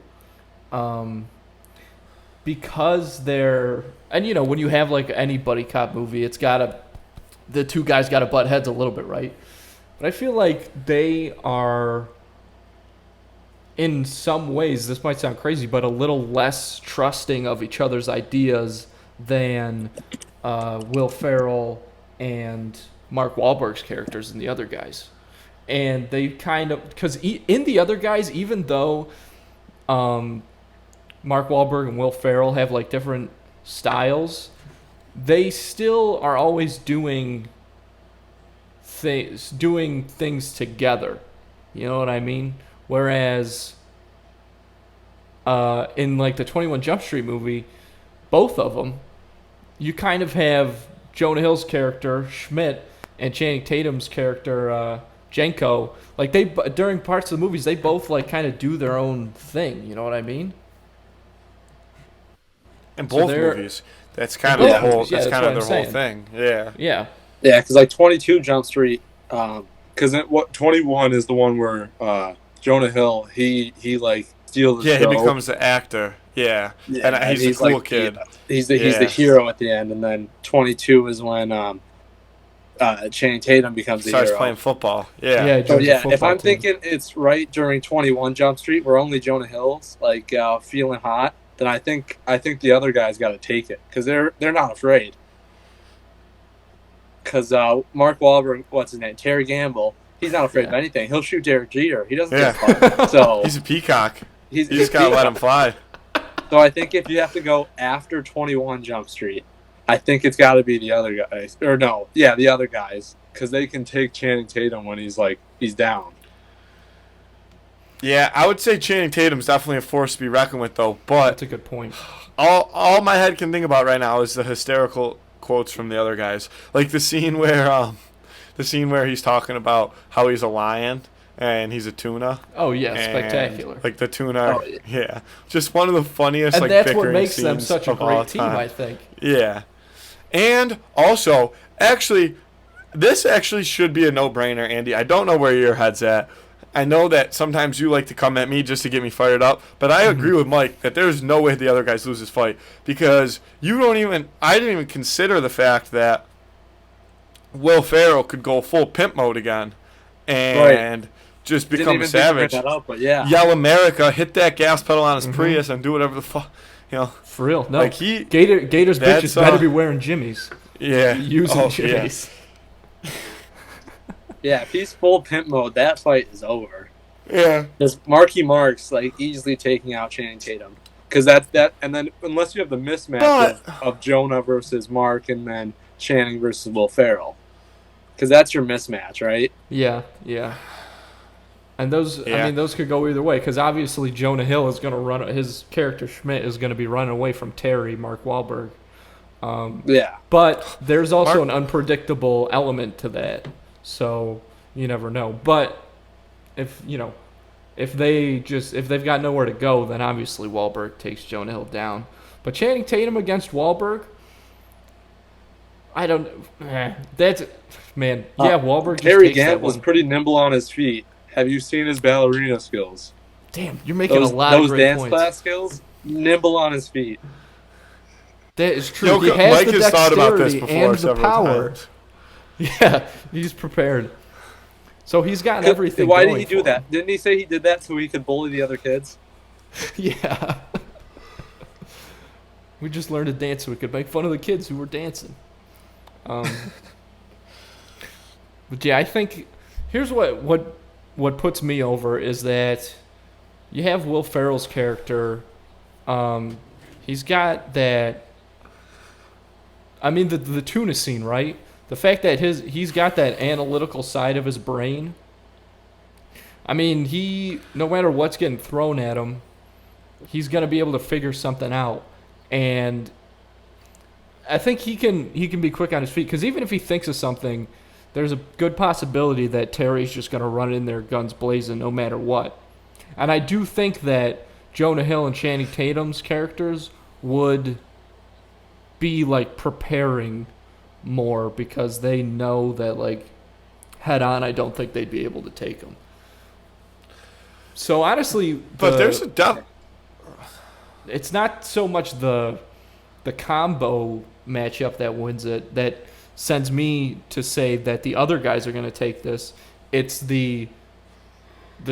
because they're, and you know, when you have like any buddy cop movie, the 2 guys gotta butt heads a little bit, right? But I feel like they are, in some ways, this might sound crazy, but a little less trusting of each other's ideas than Will Ferrell and Mark Wahlberg's characters in The Other Guys. And they kind of, because in The Other Guys, even though Mark Wahlberg and Will Ferrell have like different styles, they still are always doing things together. You know what I mean? Whereas in like the 21 Jump Street movie, both of them, you kind of have Jonah Hill's character Schmidt and Channing Tatum's character Jenko. Like they, during parts of the movies, they both like kind of do their own thing. You know what I mean? In both movies, that's kind of the whole. That's kind of their whole thing. Yeah. Yeah. Yeah, because like 22 Jump Street, because 21 is the one where Jonah Hill he like steals the show. He becomes the actor. Yeah, and he's the cool like, kid. He's the hero at the end, and then 22 is when Channing Tatum becomes the hero. Starts playing football. Yeah. If I'm thinking it's right during 21 Jump Street, where only Jonah Hill's like feeling hot, then I think the other guys got to take it because they're not afraid. Because Mark Wahlberg, what's his name, Terry Gamble, he's not afraid of anything. He'll shoot Derek Jeter. He doesn't get caught. So he's a peacock. You just gotta let him fly. So I think if you have to go after 21 Jump Street, I think it's got to be the other guys. Or no, yeah, the other guys. Because they can take Channing Tatum when he's down. Yeah, I would say Channing Tatum's definitely a force to be reckoned with, though. But that's a good point. All my head can think about right now is the hysterical quotes from the other guys. Like the scene where he's talking about how he's a lion and he's a tuna. Oh yeah, spectacular. Like the tuna, just one of the funniest. And like that's bickering what makes scenes them such a great team, I think. Yeah, and also, actually, this actually should be a no-brainer, Andy. I don't know where your head's at. I know that sometimes you like to come at me just to get me fired up, but I agree with Mike that there's no way the other guys lose this fight because I didn't even consider the fact that Will Ferrell could go full pimp mode again and just become a savage. Yell America, hit that gas pedal on his Prius and do whatever the fuck, For real, no. Like Gators bitches better be wearing jimmies. Yeah. Using jimmies. Yeah, if he's full pimp mode, that fight is over. Yeah. Because Marky Mark's like easily taking out Channing Tatum. Because that's that, and then unless you have the mismatch But of Jonah versus Mark, and then Channing versus Will Ferrell, because that's your mismatch, right? Yeah, yeah. And those, I yeah. mean, those could go either way because obviously Jonah Hill is going to run. His character Schmidt is going to be running away from Terry, Mark Wahlberg. Yeah. But there's also Mark an unpredictable element to that, so you never know. But if you know, if they've got nowhere to go, then obviously Wahlberg takes Jonah Hill down. But Channing Tatum against Wahlberg, I don't. That's man. Yeah, Wahlberg just Cary takes that Grant was one. pretty nimble on his feet. Have you seen his ballerina skills? Damn, you're making a Those lot of those great dance points. class skills, nimble on his feet. That is true. He Yochum, has Mike the has thought about this dexterity before and the several power. times. Yeah, he's prepared. So he's gotten everything. Why did going he do for him. that? Didn't he say he did that so he could bully the other kids? Yeah. We just learned to dance so we could make fun of the kids who were dancing. Um, but yeah, I think here's what puts me over is that you have Will Ferrell's character. He's got that. I mean, the tuna scene, right? The fact that he's got that analytical side of his brain. I mean, he no matter what's getting thrown at him, he's gonna be able to figure something out, and I think he can be quick on his feet because even if he thinks of something, there's a good possibility that Terry's just gonna run in there guns blazing no matter what. And I do think that Jonah Hill and Channing Tatum's characters would be like preparing more because they know that like head on. I don't think they'd be able to take him. So honestly, But there's a it's not so much the combo matchup that wins it that sends me to say that the other guys are going to take this. It's the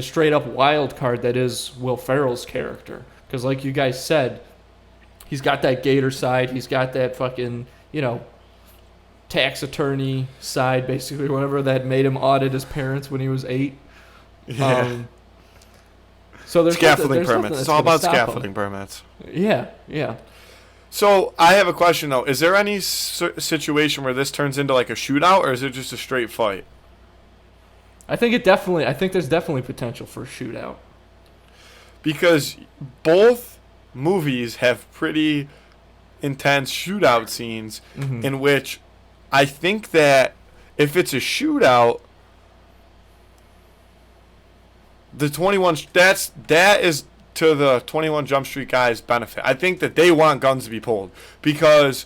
straight up wild card that is Will Ferrell's character because like you guys said, he's got that Gator side, he's got that fucking, tax attorney side basically, whatever that made him audit his parents when he was 8. yeah. So there's Scaffolding nothing, there's permits. nothing It's all that's about gonna stop scaffolding permits. him. Yeah, yeah. So I have a question though. Is there any situation where this turns into like a shootout, or is it just a straight fight? I think there's definitely potential for a shootout. Because both movies have pretty intense shootout scenes Mm-hmm. in which I think that if it's a shootout, the 21 that is to the 21 Jump Street guys' benefit. I think that they want guns to be pulled because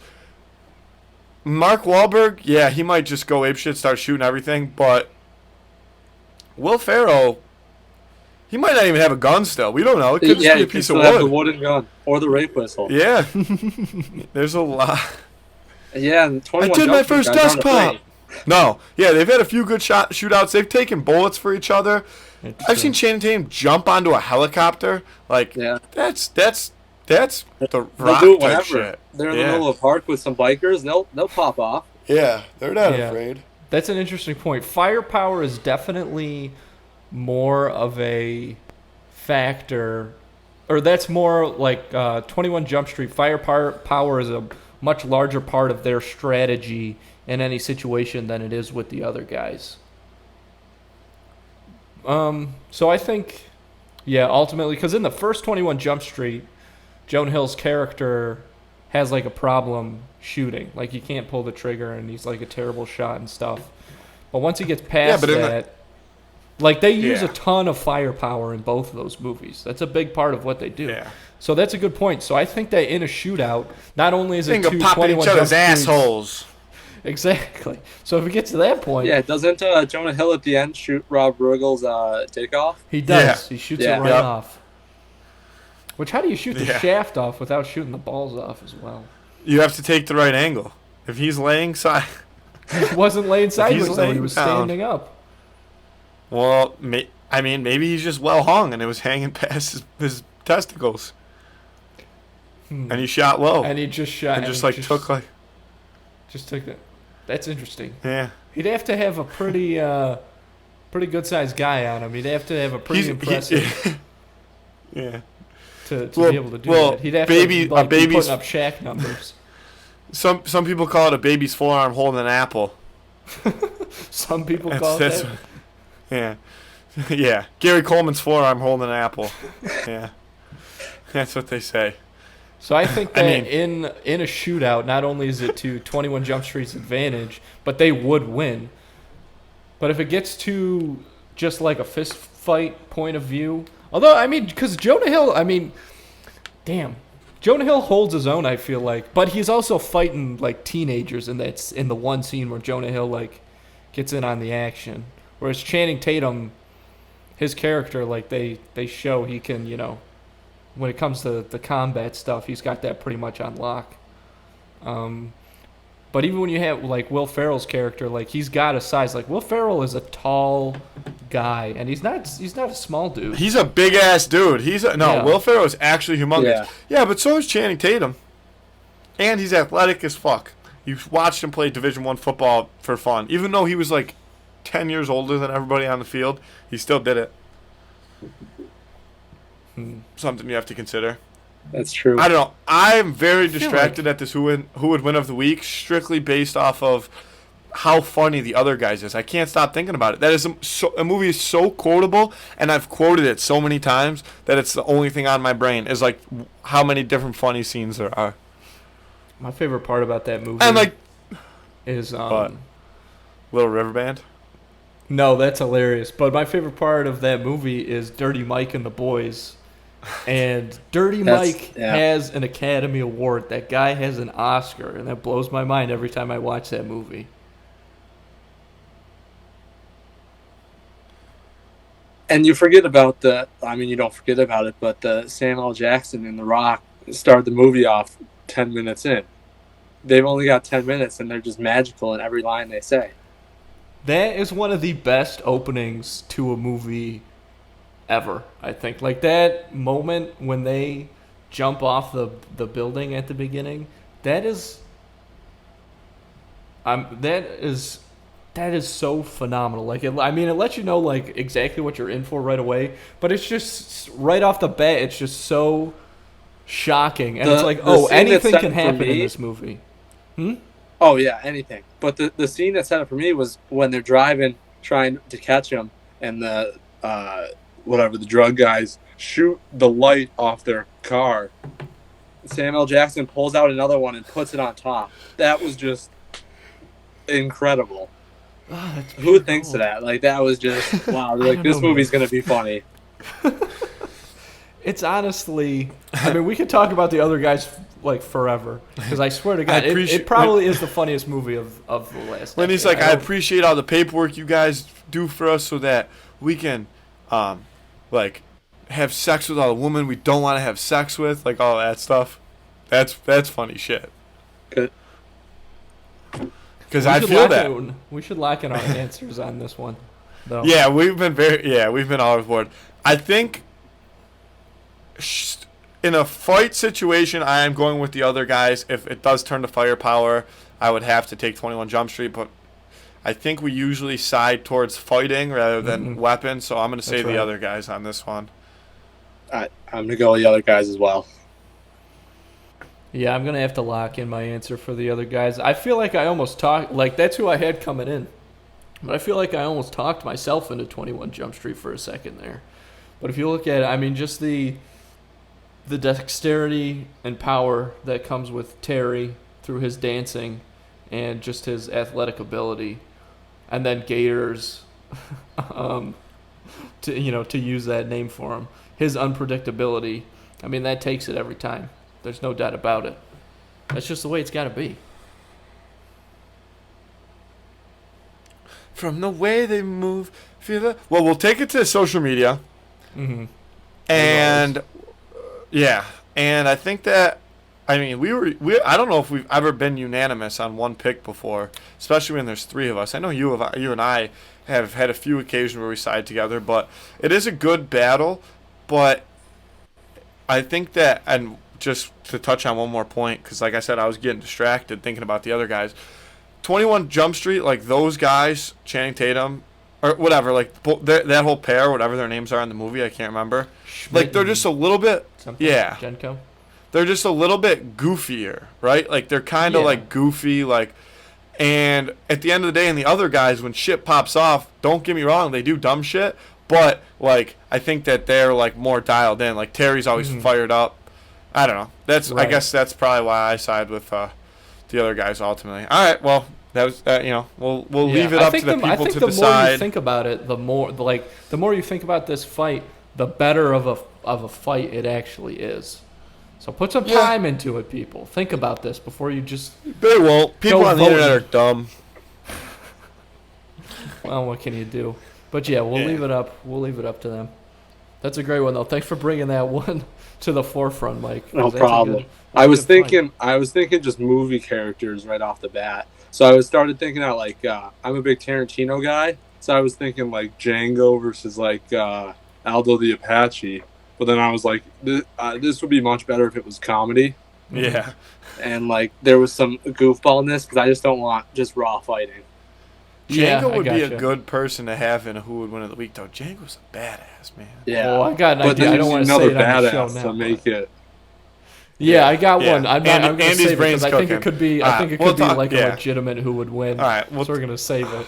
Mark Wahlberg, yeah, he might just go apeshit, start shooting everything, but Will Ferrell, he might not even have a gun still. We don't know. It could just be You a can piece of still have the wood. wooden gun or the rape whistle. Yeah. There's a lot. Yeah, and 21 I did Jump my Street first guys aren't desk pop. afraid. No. Yeah, they've had a few good shootouts. They've taken bullets for each other. It's I've seen Channing Tatum jump onto a helicopter. Like, Yeah. that's the They'll rock do it type whenever. shit. They're in the Yeah. middle of a park with some bikers. They'll pop off. Yeah, they're not Yeah. afraid. That's an interesting point. Firepower is definitely more of a factor, or that's more like 21 Jump Street. Firepower is a much larger part of their strategy in any situation than it is with the other guys. So I think, yeah, ultimately, because in the first 21 Jump Street, Jonah Hill's character has like a problem shooting. Like he can't pull the trigger and he's like a terrible shot and stuff. But once he gets past but in that, like they use Yeah. a ton of firepower in both of those movies. That's a big part of what they do. Yeah. So that's a good point. So I think that in a shootout, not only is it Think of two popping 21 each other's Jump Streets- assholes. Exactly. So if it gets to that point, Yeah, doesn't Jonah Hill at the end shoot Rob Riggle's takeoff? he does. Yeah. He shoots Yeah. it right Yep. off. Which, how do you shoot the Yeah. shaft off without shooting the balls off as well? You have to take the right angle. If he's laying side, He wasn't laying sideways, though. He laying was down. standing up. well, I mean, maybe he's just well hung and it was hanging past his testicles, and he shot low And he just shot. and just like took like Just took it. That's interesting. yeah. He'd have to have a pretty pretty good sized guy on him. He'd have to have a pretty impressive yeah. to Well- be able to do well, that. He'd have baby- to like, a be baby's- putting up Shaq numbers. Some people call it a baby's forearm holding an apple. Some people call it that. Yeah. Yeah. Gary Coleman's forearm holding an apple. Yeah. That's what they say. So I think I that mean- in a shootout, not only is it to 21 Jump Street's advantage, but they would win. But if it gets to just like a fist fight point of view, although I mean, because Jonah Hill, I mean, damn, Jonah Hill holds his own. I feel like, but he's also fighting like teenagers, and that's in the one scene where Jonah Hill like gets in on the action. Whereas Channing Tatum, his character, like they show he can, when it comes to the combat stuff, he's got that pretty much on lock. But even when you have like Will Ferrell's character, like he's got a size. Like Will Ferrell is a tall guy, and he's not a small dude. He's a big ass dude. Yeah. Will Ferrell is actually humongous. Yeah. Yeah, but so is Channing Tatum. And he's athletic as fuck. You watched him play Division I football for fun. Even though he was like 10 years older than everybody on the field, he still did it. Something you have to consider. That's true. I don't know. I'm very feel distracted at this who would win of the week, strictly based off of how funny the other guys is. I can't stop thinking about it. That is a movie is so quotable, and I've quoted it so many times that it's the only thing on my brain is like how many different funny scenes there are. My favorite part about that movie And like is What? Little River Band. no, that's hilarious. But my favorite part of that movie is Dirty Mike and the boys. And Dirty Mike has an Academy Award. That guy has an Oscar, and that blows my mind every time I watch that movie. And you forget about you don't forget about it, but Samuel L. Jackson and The Rock started the movie off 10 minutes in. They've only got 10 minutes, and they're just magical in every line they say. That is one of the best openings to a movie ever, I think. Like that moment when they jump off the building at the beginning, that is so phenomenal. Like it lets you know like exactly what you're in for right away, but it's just right off the bat it's just so shocking, and it's like, oh, anything can happen in this movie. Oh yeah, anything. But the scene that set it for me was when they're driving, trying to catch him, and the drug guys shoot the light off their car. Samuel L. Jackson pulls out another one and puts it on top. That was just incredible. Oh, Who thinks of that? Like that was just wow. Like this movie's gonna be funny. It's honestly, I mean, we could talk about the other guys like forever, because I swear to God, it probably is the funniest movie of the last. When he's like, I appreciate all the paperwork you guys do for us so that we can, like, have sex with all the women we don't want to have sex with, like all that stuff. That's funny shit. Good. Because I feel that. We should lock in our answers on this one, though. Yeah, we've been all aboard. I think in a fight situation, I am going with the other guys. If it does turn to firepower, I would have to take 21 Jump Street, but I think we usually side towards fighting rather than weapons, so I'm going to say the other guys on this one. I'm going to go with the other guys as well. Yeah, I'm going to have to lock in my answer for the other guys. I feel like I almost talked, like, that's who I had coming in. But I feel like I almost talked myself into 21 Jump Street for a second there. But if you look at it, I mean, just the dexterity and power that comes with Terry through his dancing and just his athletic ability, and then Gators, to use that name for him, his unpredictability. I mean, that takes it every time. There's no doubt about it. That's just the way it's got to be. From the way they move, feel it. Well, we'll take it to social media. Mm-hmm. And yeah, and I think that, I mean, I don't know if we've ever been unanimous on one pick before, especially when there's three of us. I know you and I have had a few occasions where we side together, but it is a good battle. But I think that, and just to touch on one more point, because like I said, I was getting distracted thinking about the other guys. 21 Jump Street, like those guys, Channing Tatum or whatever, like that whole pair, whatever their names are in the movie, I can't remember. Schmidt Like they're just a little bit, something. yeah, Genko. they're just a little bit goofier, right? Like they're kind of Yeah. like goofy, like. And at the end of the day, and the other guys, when shit pops off, don't get me wrong, they do dumb shit. But like, I think that they're like more dialed in. Like Terry's always fired up. I don't know. That's I Right. guess that's probably why I side with the other guys ultimately. All right, well that was we'll Yeah, leave it I up think to the I people think to the more you decide. think about it, the more you think about this fight, the better of a fight it actually is. So put some Yeah. time into it, people. Think about this before you just. They won't. People Go on the internet are voting. dumb. Well, what can you do? But yeah, we'll Yeah. leave it up. We'll leave it up to them. That's a great one though. Thanks for bringing that one to the forefront, Mike. 'cause No that's a problem. good- I was good point. thinking just movie characters right off the bat. So I started thinking out like I'm a big Tarantino guy, so I was thinking like Django versus like Aldo the Apache. But then I was like, this would be much better if it was comedy Yeah. and like there was some goofballness because I just don't want just raw fighting. Yeah, Django I would be a gotcha. good person to have in a Who Would Win of the Week, though. Django's a badass, man. Yeah, Oh, I got an but idea. then I don't you want need to say another it on the show badass now. to make it. Yeah, I got Yeah. one. I'm Andy- going to Andy's save it brain's because I think it cooking. could be. I Alright, think it we'll could be talk- like yeah. a legitimate who would win. All right, so we're going to save it.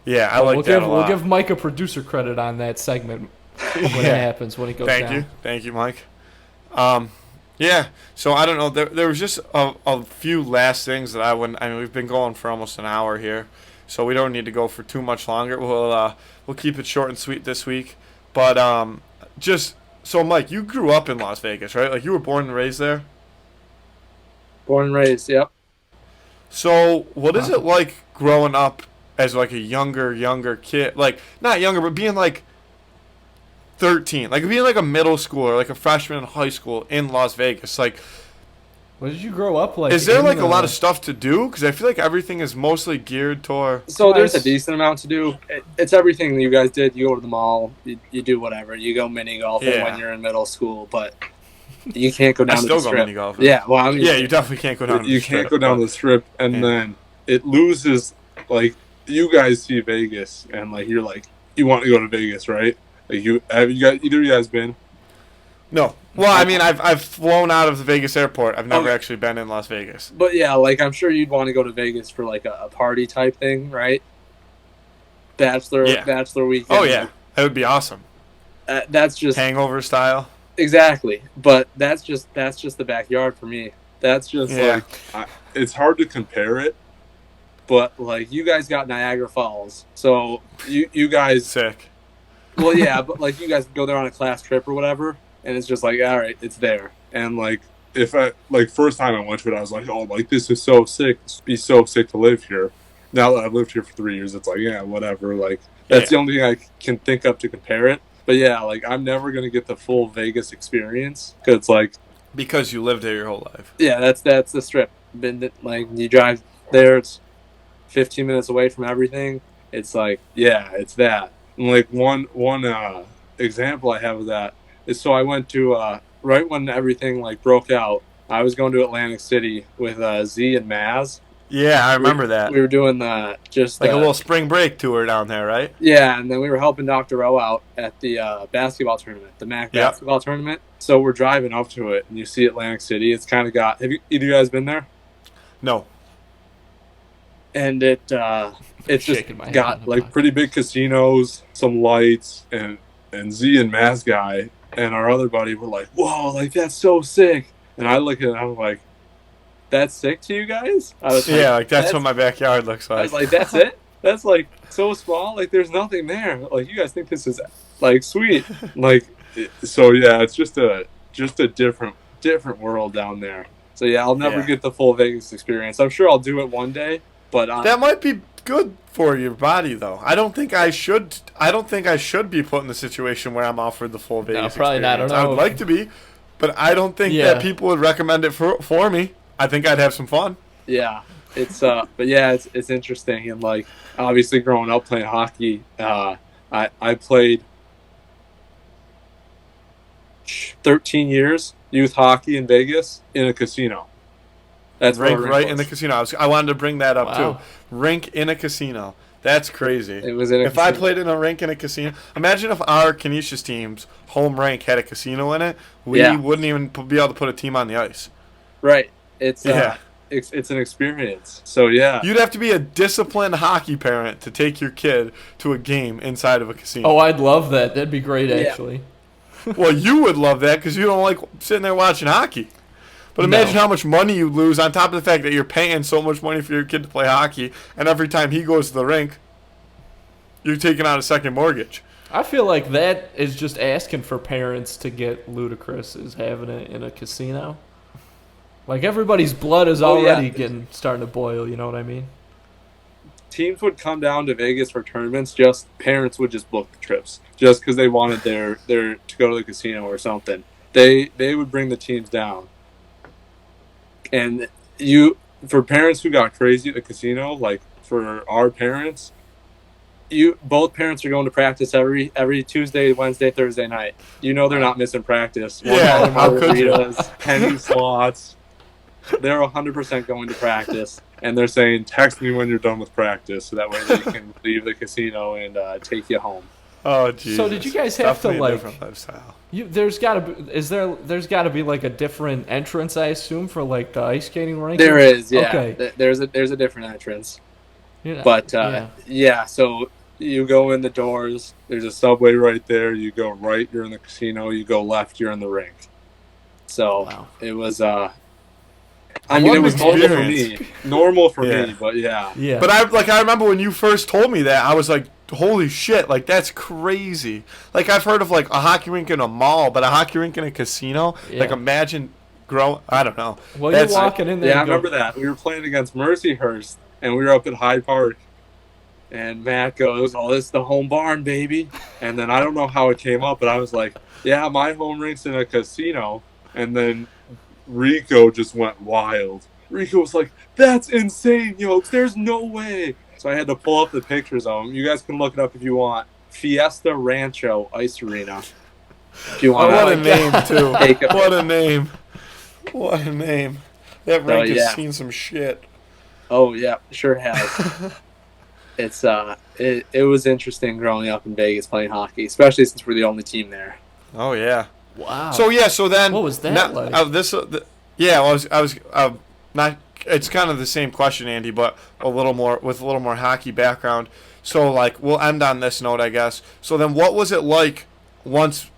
Yeah, I But like we'll that give a lot. we'll give Mike a producer credit on that segment when it happens, when it goes Thank down. you, Mike. Yeah. So I don't know. There was just a few last things that I wouldn't. I mean, we've been going for almost an hour here, so we don't need to go for too much longer. We'll keep it short and sweet this week. But just so Mike, you grew up in Las Vegas, right? Like you were born and raised there. Born and raised, yep. So what is it like growing up as like a younger kid? Like not younger, but being like 13, like being like a middle schooler, like a freshman in high school in Las Vegas. Like, What did you grow up like? is there in, like a lot of stuff to do? Because I feel like everything is mostly geared toward. So there's a Nice. decent amount to do. It's everything that you guys did. You go to the mall, you do whatever. You go mini golfing Yeah. when you're in middle school, but you can't go down I to still the go strip. mini golfing. Yeah, well, I mean, Yeah, you definitely can't go down. to you the can't strip, go down but- the strip, and Yeah. then it loses. Like you guys see Vegas, and like you're like you want to go to Vegas, right? Like you have you guys either of you guys been? No. Well, I mean, I've flown out of the Vegas airport. I've never Okay. actually been in Las Vegas. But yeah, like I'm sure you'd want to go to Vegas for like a party type thing, right? Yeah. Bachelor weekend. Oh yeah, that would be awesome. That's just Hangover style. exactly. But that's just the backyard for me. That's just Yeah. like it's hard to compare it. But like you guys got Niagara Falls, so you guys, Sick. well yeah, but like you guys go there on a class trip or whatever, and it's just like all right, it's there, and like. If I like first time I went to it, I was like, "Oh, like this is so sick. It'd be so sick to live here." Now that I've lived here for 3 years, it's like, yeah, whatever. Like that's the only thing I can think of to compare it. But yeah, like I'm never gonna get the full Vegas experience because it's like, Because you lived there your whole life. yeah, that's the strip. Been like you drive there, it's 15 minutes away from everything. It's like, yeah, it's that. And like one example I have of that is so I went to right when everything like broke out. I was going to Atlantic City with Z and Maz. Yeah, I remember that. We were doing the just Like a little spring break tour down there, right? yeah, and then we were helping Dr. O out at the basketball tournament, the MAC Yep. basketball tournament. So we're driving up to it, and you see Atlantic City. It's kind of got. Have you either of you guys been there? No. And it's just Shaking my head in got the like pocket. pretty big casinos, some lights, and Z and Maz guy and our other buddy were like, "Whoa, like that's so sick!" And I look at it, and I'm like, "That's sick to you guys?" I was Yeah, like that's what my backyard looks I like. was like, "That's it? That's like so small. Like there's nothing there. Like you guys think this is like sweet? Like so yeah, it's just a different world down there. So yeah, I'll never Yeah. get the full Vegas experience. I'm sure I'll do it one day, but That might be good for your body, though. I don't think I should. I don't think I should be put in the situation where I'm offered the full Vegas probably not. I experience. don't I know would if- like to be, but I don't think Yeah. that people would recommend it for me. I think I'd have some fun. yeah, it's but yeah, it's interesting and like obviously growing up playing hockey, I played 13 years youth hockey in Vegas in a casino. That's where Rink our right was. in the casino. I wanted to bring that up Wow. too. Rink in a casino. That's crazy. It was in a If I casino. played in a rink in a casino, imagine if our Canisius team's home rink had a casino in it. We Yeah. wouldn't even be able to put a team on the ice. Right. It's Yeah. it's an experience. So yeah. You'd have to be a disciplined hockey parent to take your kid to a game inside of a casino. Oh, I'd love that. That'd be great, Yeah. actually. Well, you would love that because you don't like sitting there watching hockey. But imagine No. how much money you lose on top of the fact that you're paying so much money for your kid to play hockey, and every time he goes to the rink, you're taking out a second mortgage. I feel like that is just asking for parents to get ludicrous, is having it in a casino. Like, everybody's blood is Oh, yeah. already starting to boil, you know what I mean? Teams would come down to Vegas for tournaments. Just parents would just book the trips just because they wanted their to go to the casino or something. They would bring the teams down, and for parents who got crazy at the casino, like for our parents, both parents are going to practice every Tuesday, Wednesday, Thursday night. You know they're not missing practice. Yeah, how could you? Margaritas, penny slots. They're 100% going to practice, and they're saying, "Text me when you're done with practice, so that way they can leave the casino and take you home." Oh, geez. So did you guys have to, like- different lifestyle? There's gotta be like a different entrance, I assume, for like the ice skating rink? There is, yeah. Okay. There's a different entrance, Yeah. but yeah. yeah. So you go in the doors. There's a subway right there. You go right, you're in the casino. You go left, you're in the rink. So Wow. it was. I mean, What it an was normal for experience. me. Normal for Yeah. me, but yeah. Yeah. But I remember when you first told me that, I was like, holy shit, like that's crazy. Like I've heard of like a hockey rink in a mall, but a hockey rink in a casino, Yeah. like imagine I don't know. Well, That's- you're walking in there. Yeah, I and go, remember that. We were playing against Mercyhurst, and we were up at Hyde Park. And Matt goes, "Oh, this is the home barn, baby." And then I don't know how it came up, but I was like, "Yeah, my home rink's in a casino." And then Rico just went wild. Rico was like, "That's insane, Yokes. There's no way." So I had to pull up the pictures of them. You guys can look it up if you want. Fiesta Rancho Ice Arena. If you Oh, want what a to name too. take a What a name. What a name. That rink yeah. has seen some shit. Oh yeah, sure has. It's it was interesting growing up in Vegas playing hockey, especially since we're the only team there. Oh yeah. wow. So then What was that now- like? Yeah, well, I was not. It's kind of the same question, Andy, but a little more hockey background. So like we'll end on this note, I guess. So then, what was it like once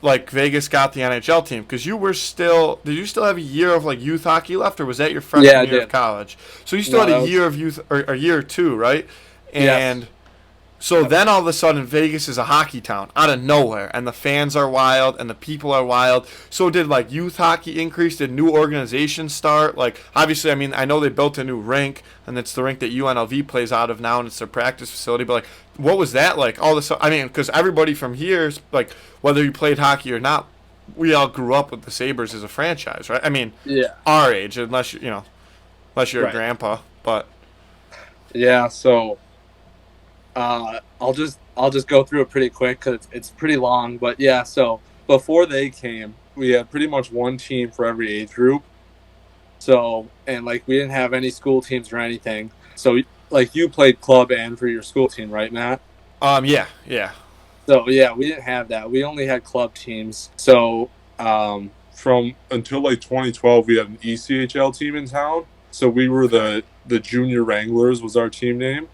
like Vegas got the NHL team? Because you were still, did you still have a year of like youth hockey left, or was that your freshman Yeah, I year did. of college? So you still No, had that a was- year of youth, or a year or two, right? Yes. And so then all of a sudden Vegas is a hockey town out of nowhere, and the fans are wild and the people are wild. So did like youth hockey increase? Did new organizations start? Like obviously, I mean, I know they built a new rink, and it's the rink that UNLV plays out of now, and it's their practice facility. But like, what was that like? All this, I mean, because everybody from here, like whether you played hockey or not, we all grew up with the Sabres as a franchise, right? I mean, Yeah. our age, unless you're a Right. grandpa, but Yeah, so I'll just go through it pretty quick because it's pretty long. But yeah, so before they came, we had pretty much one team for every age group. So and like we didn't have any school teams or anything. So like you played club and for your school team, right, Matt? yeah. So yeah, we didn't have that. We only had club teams. So from until like 2012, we had an ECHL team in town. So we were the Junior Wranglers was our team name.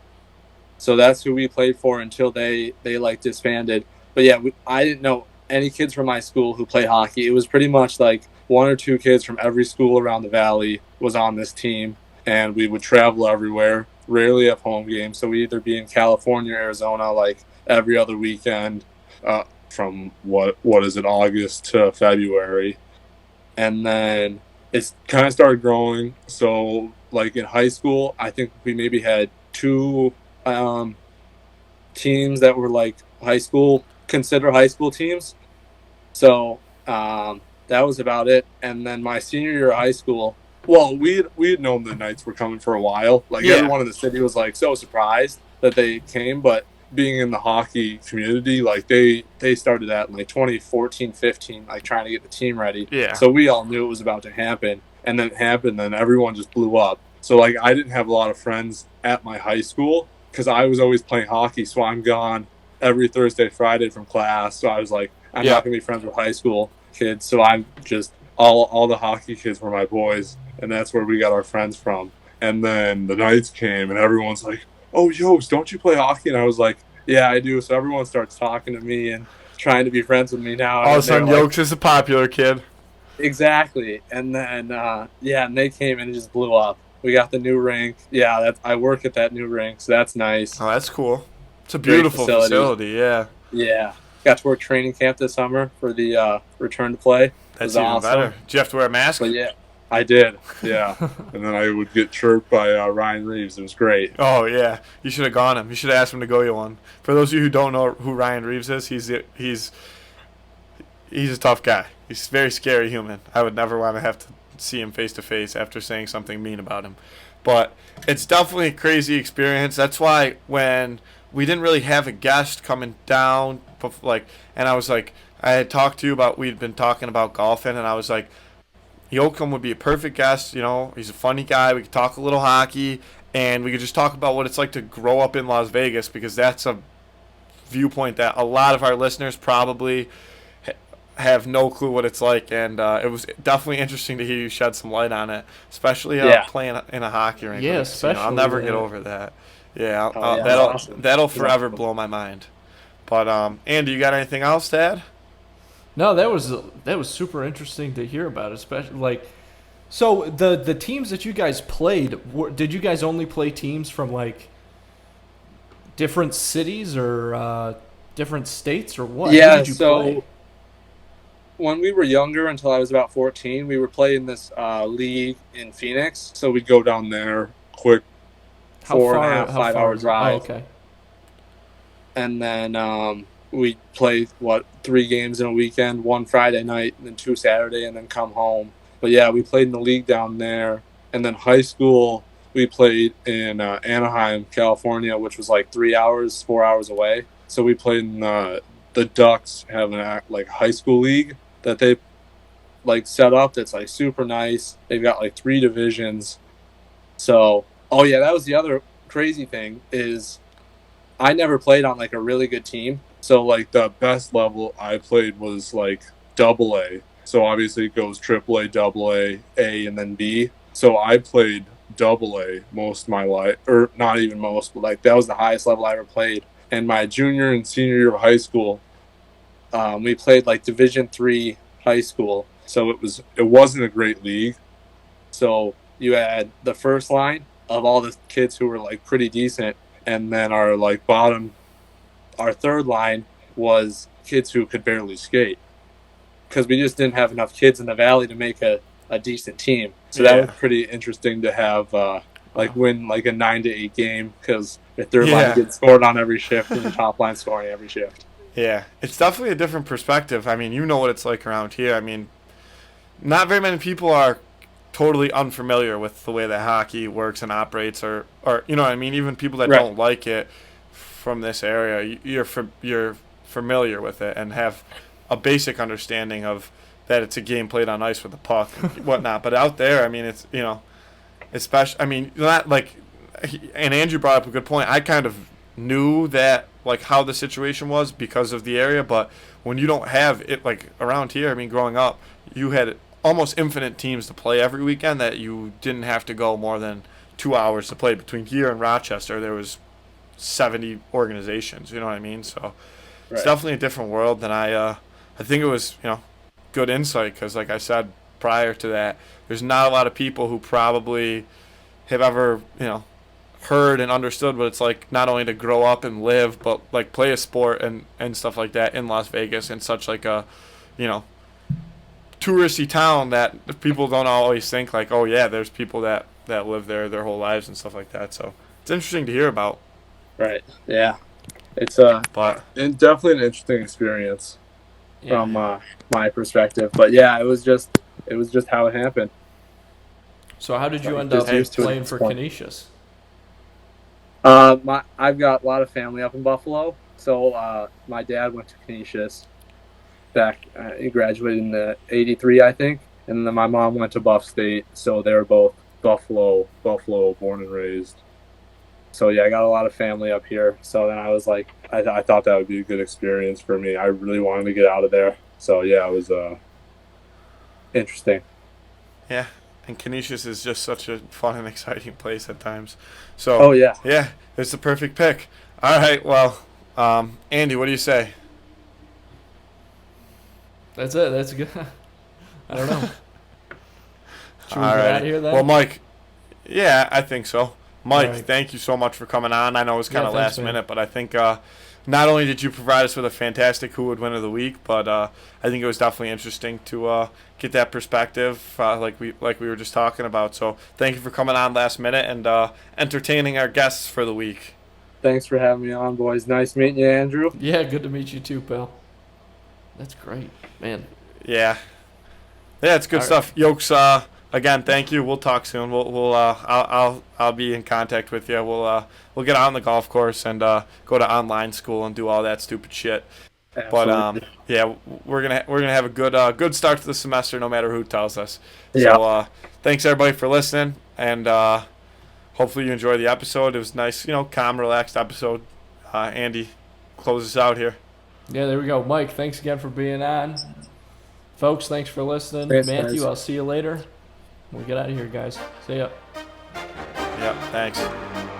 So that's who we played for until they like disbanded. But yeah, I didn't know any kids from my school who played hockey. It was pretty much like one or two kids from every school around the valley was on this team, and we would travel everywhere. Rarely have home games, so we either be in California, or Arizona, like every other weekend, from what is it, August to February, and then it's kind of started growing. So like in high school, I think we maybe had two teams that were like consider high school teams. So that was about it. And then my senior year of high school, well, we had known the Knights were coming for a while. Like Yeah. everyone in the city was like so surprised that they came, but being in the hockey community, like they started that in like 2014, 15, like trying to get the team ready. Yeah. So we all knew it was about to happen, and then it happened. Then everyone just blew up. So like I didn't have a lot of friends at my high school because I was always playing hockey, so I'm gone every Thursday, Friday from class. So I was like, I'm Yeah. not gonna be friends with high school kids. So I'm just all the hockey kids were my boys, and that's where we got our friends from. And then the nights came, and everyone's like, "Oh, Yost, don't you play hockey?" And I was like, "Yeah, I do." So everyone starts talking to me and trying to be friends with me now. All of a And they're sudden, like, Yokes is a popular kid. exactly. And then yeah, and they came and it just blew up. We got the new rink. Yeah, I work at that new rink, so that's nice. Oh, that's cool. It's a Great beautiful facility. facility. Yeah, Yeah. Got to work training camp this summer for the return to play. It was that's even better. awesome. Do you have to wear a mask? But yeah, I did. Yeah. And then I would get chirped by Ryan Reeves. It was great. Oh yeah, you should have gone him. You should have asked him to go you one. For those of you who don't know who Ryan Reeves is, he's a tough guy. He's a very scary human. I would never want to have to see him face to face after saying something mean about him. But it's definitely a crazy experience. That's why when we didn't really have a guest coming down, like, and I was like, I had talked to you about, we'd been talking about golfing, and I was like, Yochum would be a perfect guest. You know, he's a funny guy. We could talk a little hockey, and we could just talk about what it's like to grow up in Las Vegas, because that's a viewpoint that a lot of our listeners probably have no clue what it's like, and it was definitely interesting to hear you shed some light on it, especially Yeah. playing in a hockey rink. Yeah, with a casino. I'll especially never get that. over that. Yeah, Oh, yeah, that'll that's awesome. that'll forever blow my mind. But Andy, you got anything else to add? No, that was super interesting to hear about, especially like. So the teams that you guys played, did you guys only play teams from like different cities or different states or what? Who Yeah, did you so play? when we were younger, until I was about 14, we were playing this league in Phoenix. So we'd go down there, quick How 4.5, How 5 hour far? Oh, drive. okay. And then we'd play, 3 games in a weekend, one Friday night, and then 2 Saturday, and then come home. But yeah, we played in the league down there. And then high school, we played in Anaheim, California, which was like 3 hours, 4 hours away. So we played in the Ducks have an like high school league that they like set up. That's like super nice. They've got like 3 divisions. So, oh yeah, that was the other crazy thing is I never played on like a really good team. So like the best level I played was like double A. So obviously it goes triple A, double A, and then B. So I played double A most of my life, or not even most, but like that was the highest level I ever played. And my junior and senior year of high school, we played like Division 3 high school. So it wasn't a great league. So you had the first line of all the kids who were like pretty decent, and then our like our third line was kids who could barely skate because we just didn't have enough kids in the valley to make a decent team. So that was Yeah. pretty interesting to have like win like a 9-8 game because your third line Yeah. gets scored on every shift and your top line scoring every shift. Yeah, it's definitely a different perspective. I mean, you know what it's like around here. I mean, not very many people are totally unfamiliar with the way that hockey works and operates, or you know what I mean. Even people that Right. don't like it from this area, you're familiar with it and have a basic understanding of that it's a game played on ice with a puck and whatnot. But out there, I mean, it's especially. I mean, not like, and Andrew brought up a good point. I kind of knew that like how the situation was because of the area, but when you don't have it like around here, I mean, growing up, you had almost infinite teams to play every weekend that you didn't have to go more than 2 hours to play. Between here and Rochester, there was 70 organizations. You know what I mean? So it's Right. definitely a different world than I think it was good insight because like I said prior to that, there's not a lot of people who probably have ever heard and understood what it's like not only to grow up and live but like play a sport and stuff like that in Las Vegas in such like a you know touristy town that people don't always think like, oh yeah, there's people that live there their whole lives and stuff like that. So it's interesting to hear about. Right. Yeah. It's But definitely an interesting experience Yeah. from my perspective. But yeah, it was just how it happened. So how did you end Just up used to it at playing this for point. Canisius? I've got a lot of family up in Buffalo, so my dad went to Canisius back. He graduated in the '83, I think, and then my mom went to Buff State, so they were both Buffalo born and raised. So yeah, I got a lot of family up here. So then I was like, I thought that would be a good experience for me. I really wanted to get out of there. So yeah, it was interesting. Yeah, and Canisius is just such a fun and exciting place at times. So Oh yeah, yeah, it's the perfect pick. All right, well, Andy, what do you say? That's it. That's good. I don't know. Should we All get out right. of here then? Well, Mike, yeah, I think so. Mike, All right. thank you so much for coming on. I know it was kind Yeah, of thanks, last man. minute, but I think not only did you provide us with a fantastic Who Would Win of the Week, but I think it was definitely interesting to get that perspective, like we were just talking about. So thank you for coming on last minute and entertaining our guests for the week. thanks for having me on, boys. Nice meeting you, Andrew. Yeah, good to meet you too, pal. That's great, man. Yeah, yeah, it's good All right. stuff. Yokes, again, thank you. We'll talk soon. I'll be in contact with you. We'll get out on the golf course and go to online school and do all that stupid shit. But Absolutely. yeah, we're gonna have a good start to the semester, no matter who tells us. Yeah. So thanks everybody for listening, and hopefully you enjoy the episode. It was nice, calm, relaxed episode. Andy, close us out here. Yeah, there we go. Mike, thanks again for being on. Folks, thanks for listening. Thanks, Matthew, guys. I'll see you later. We'll get out of here, guys. See ya. Yep, thanks.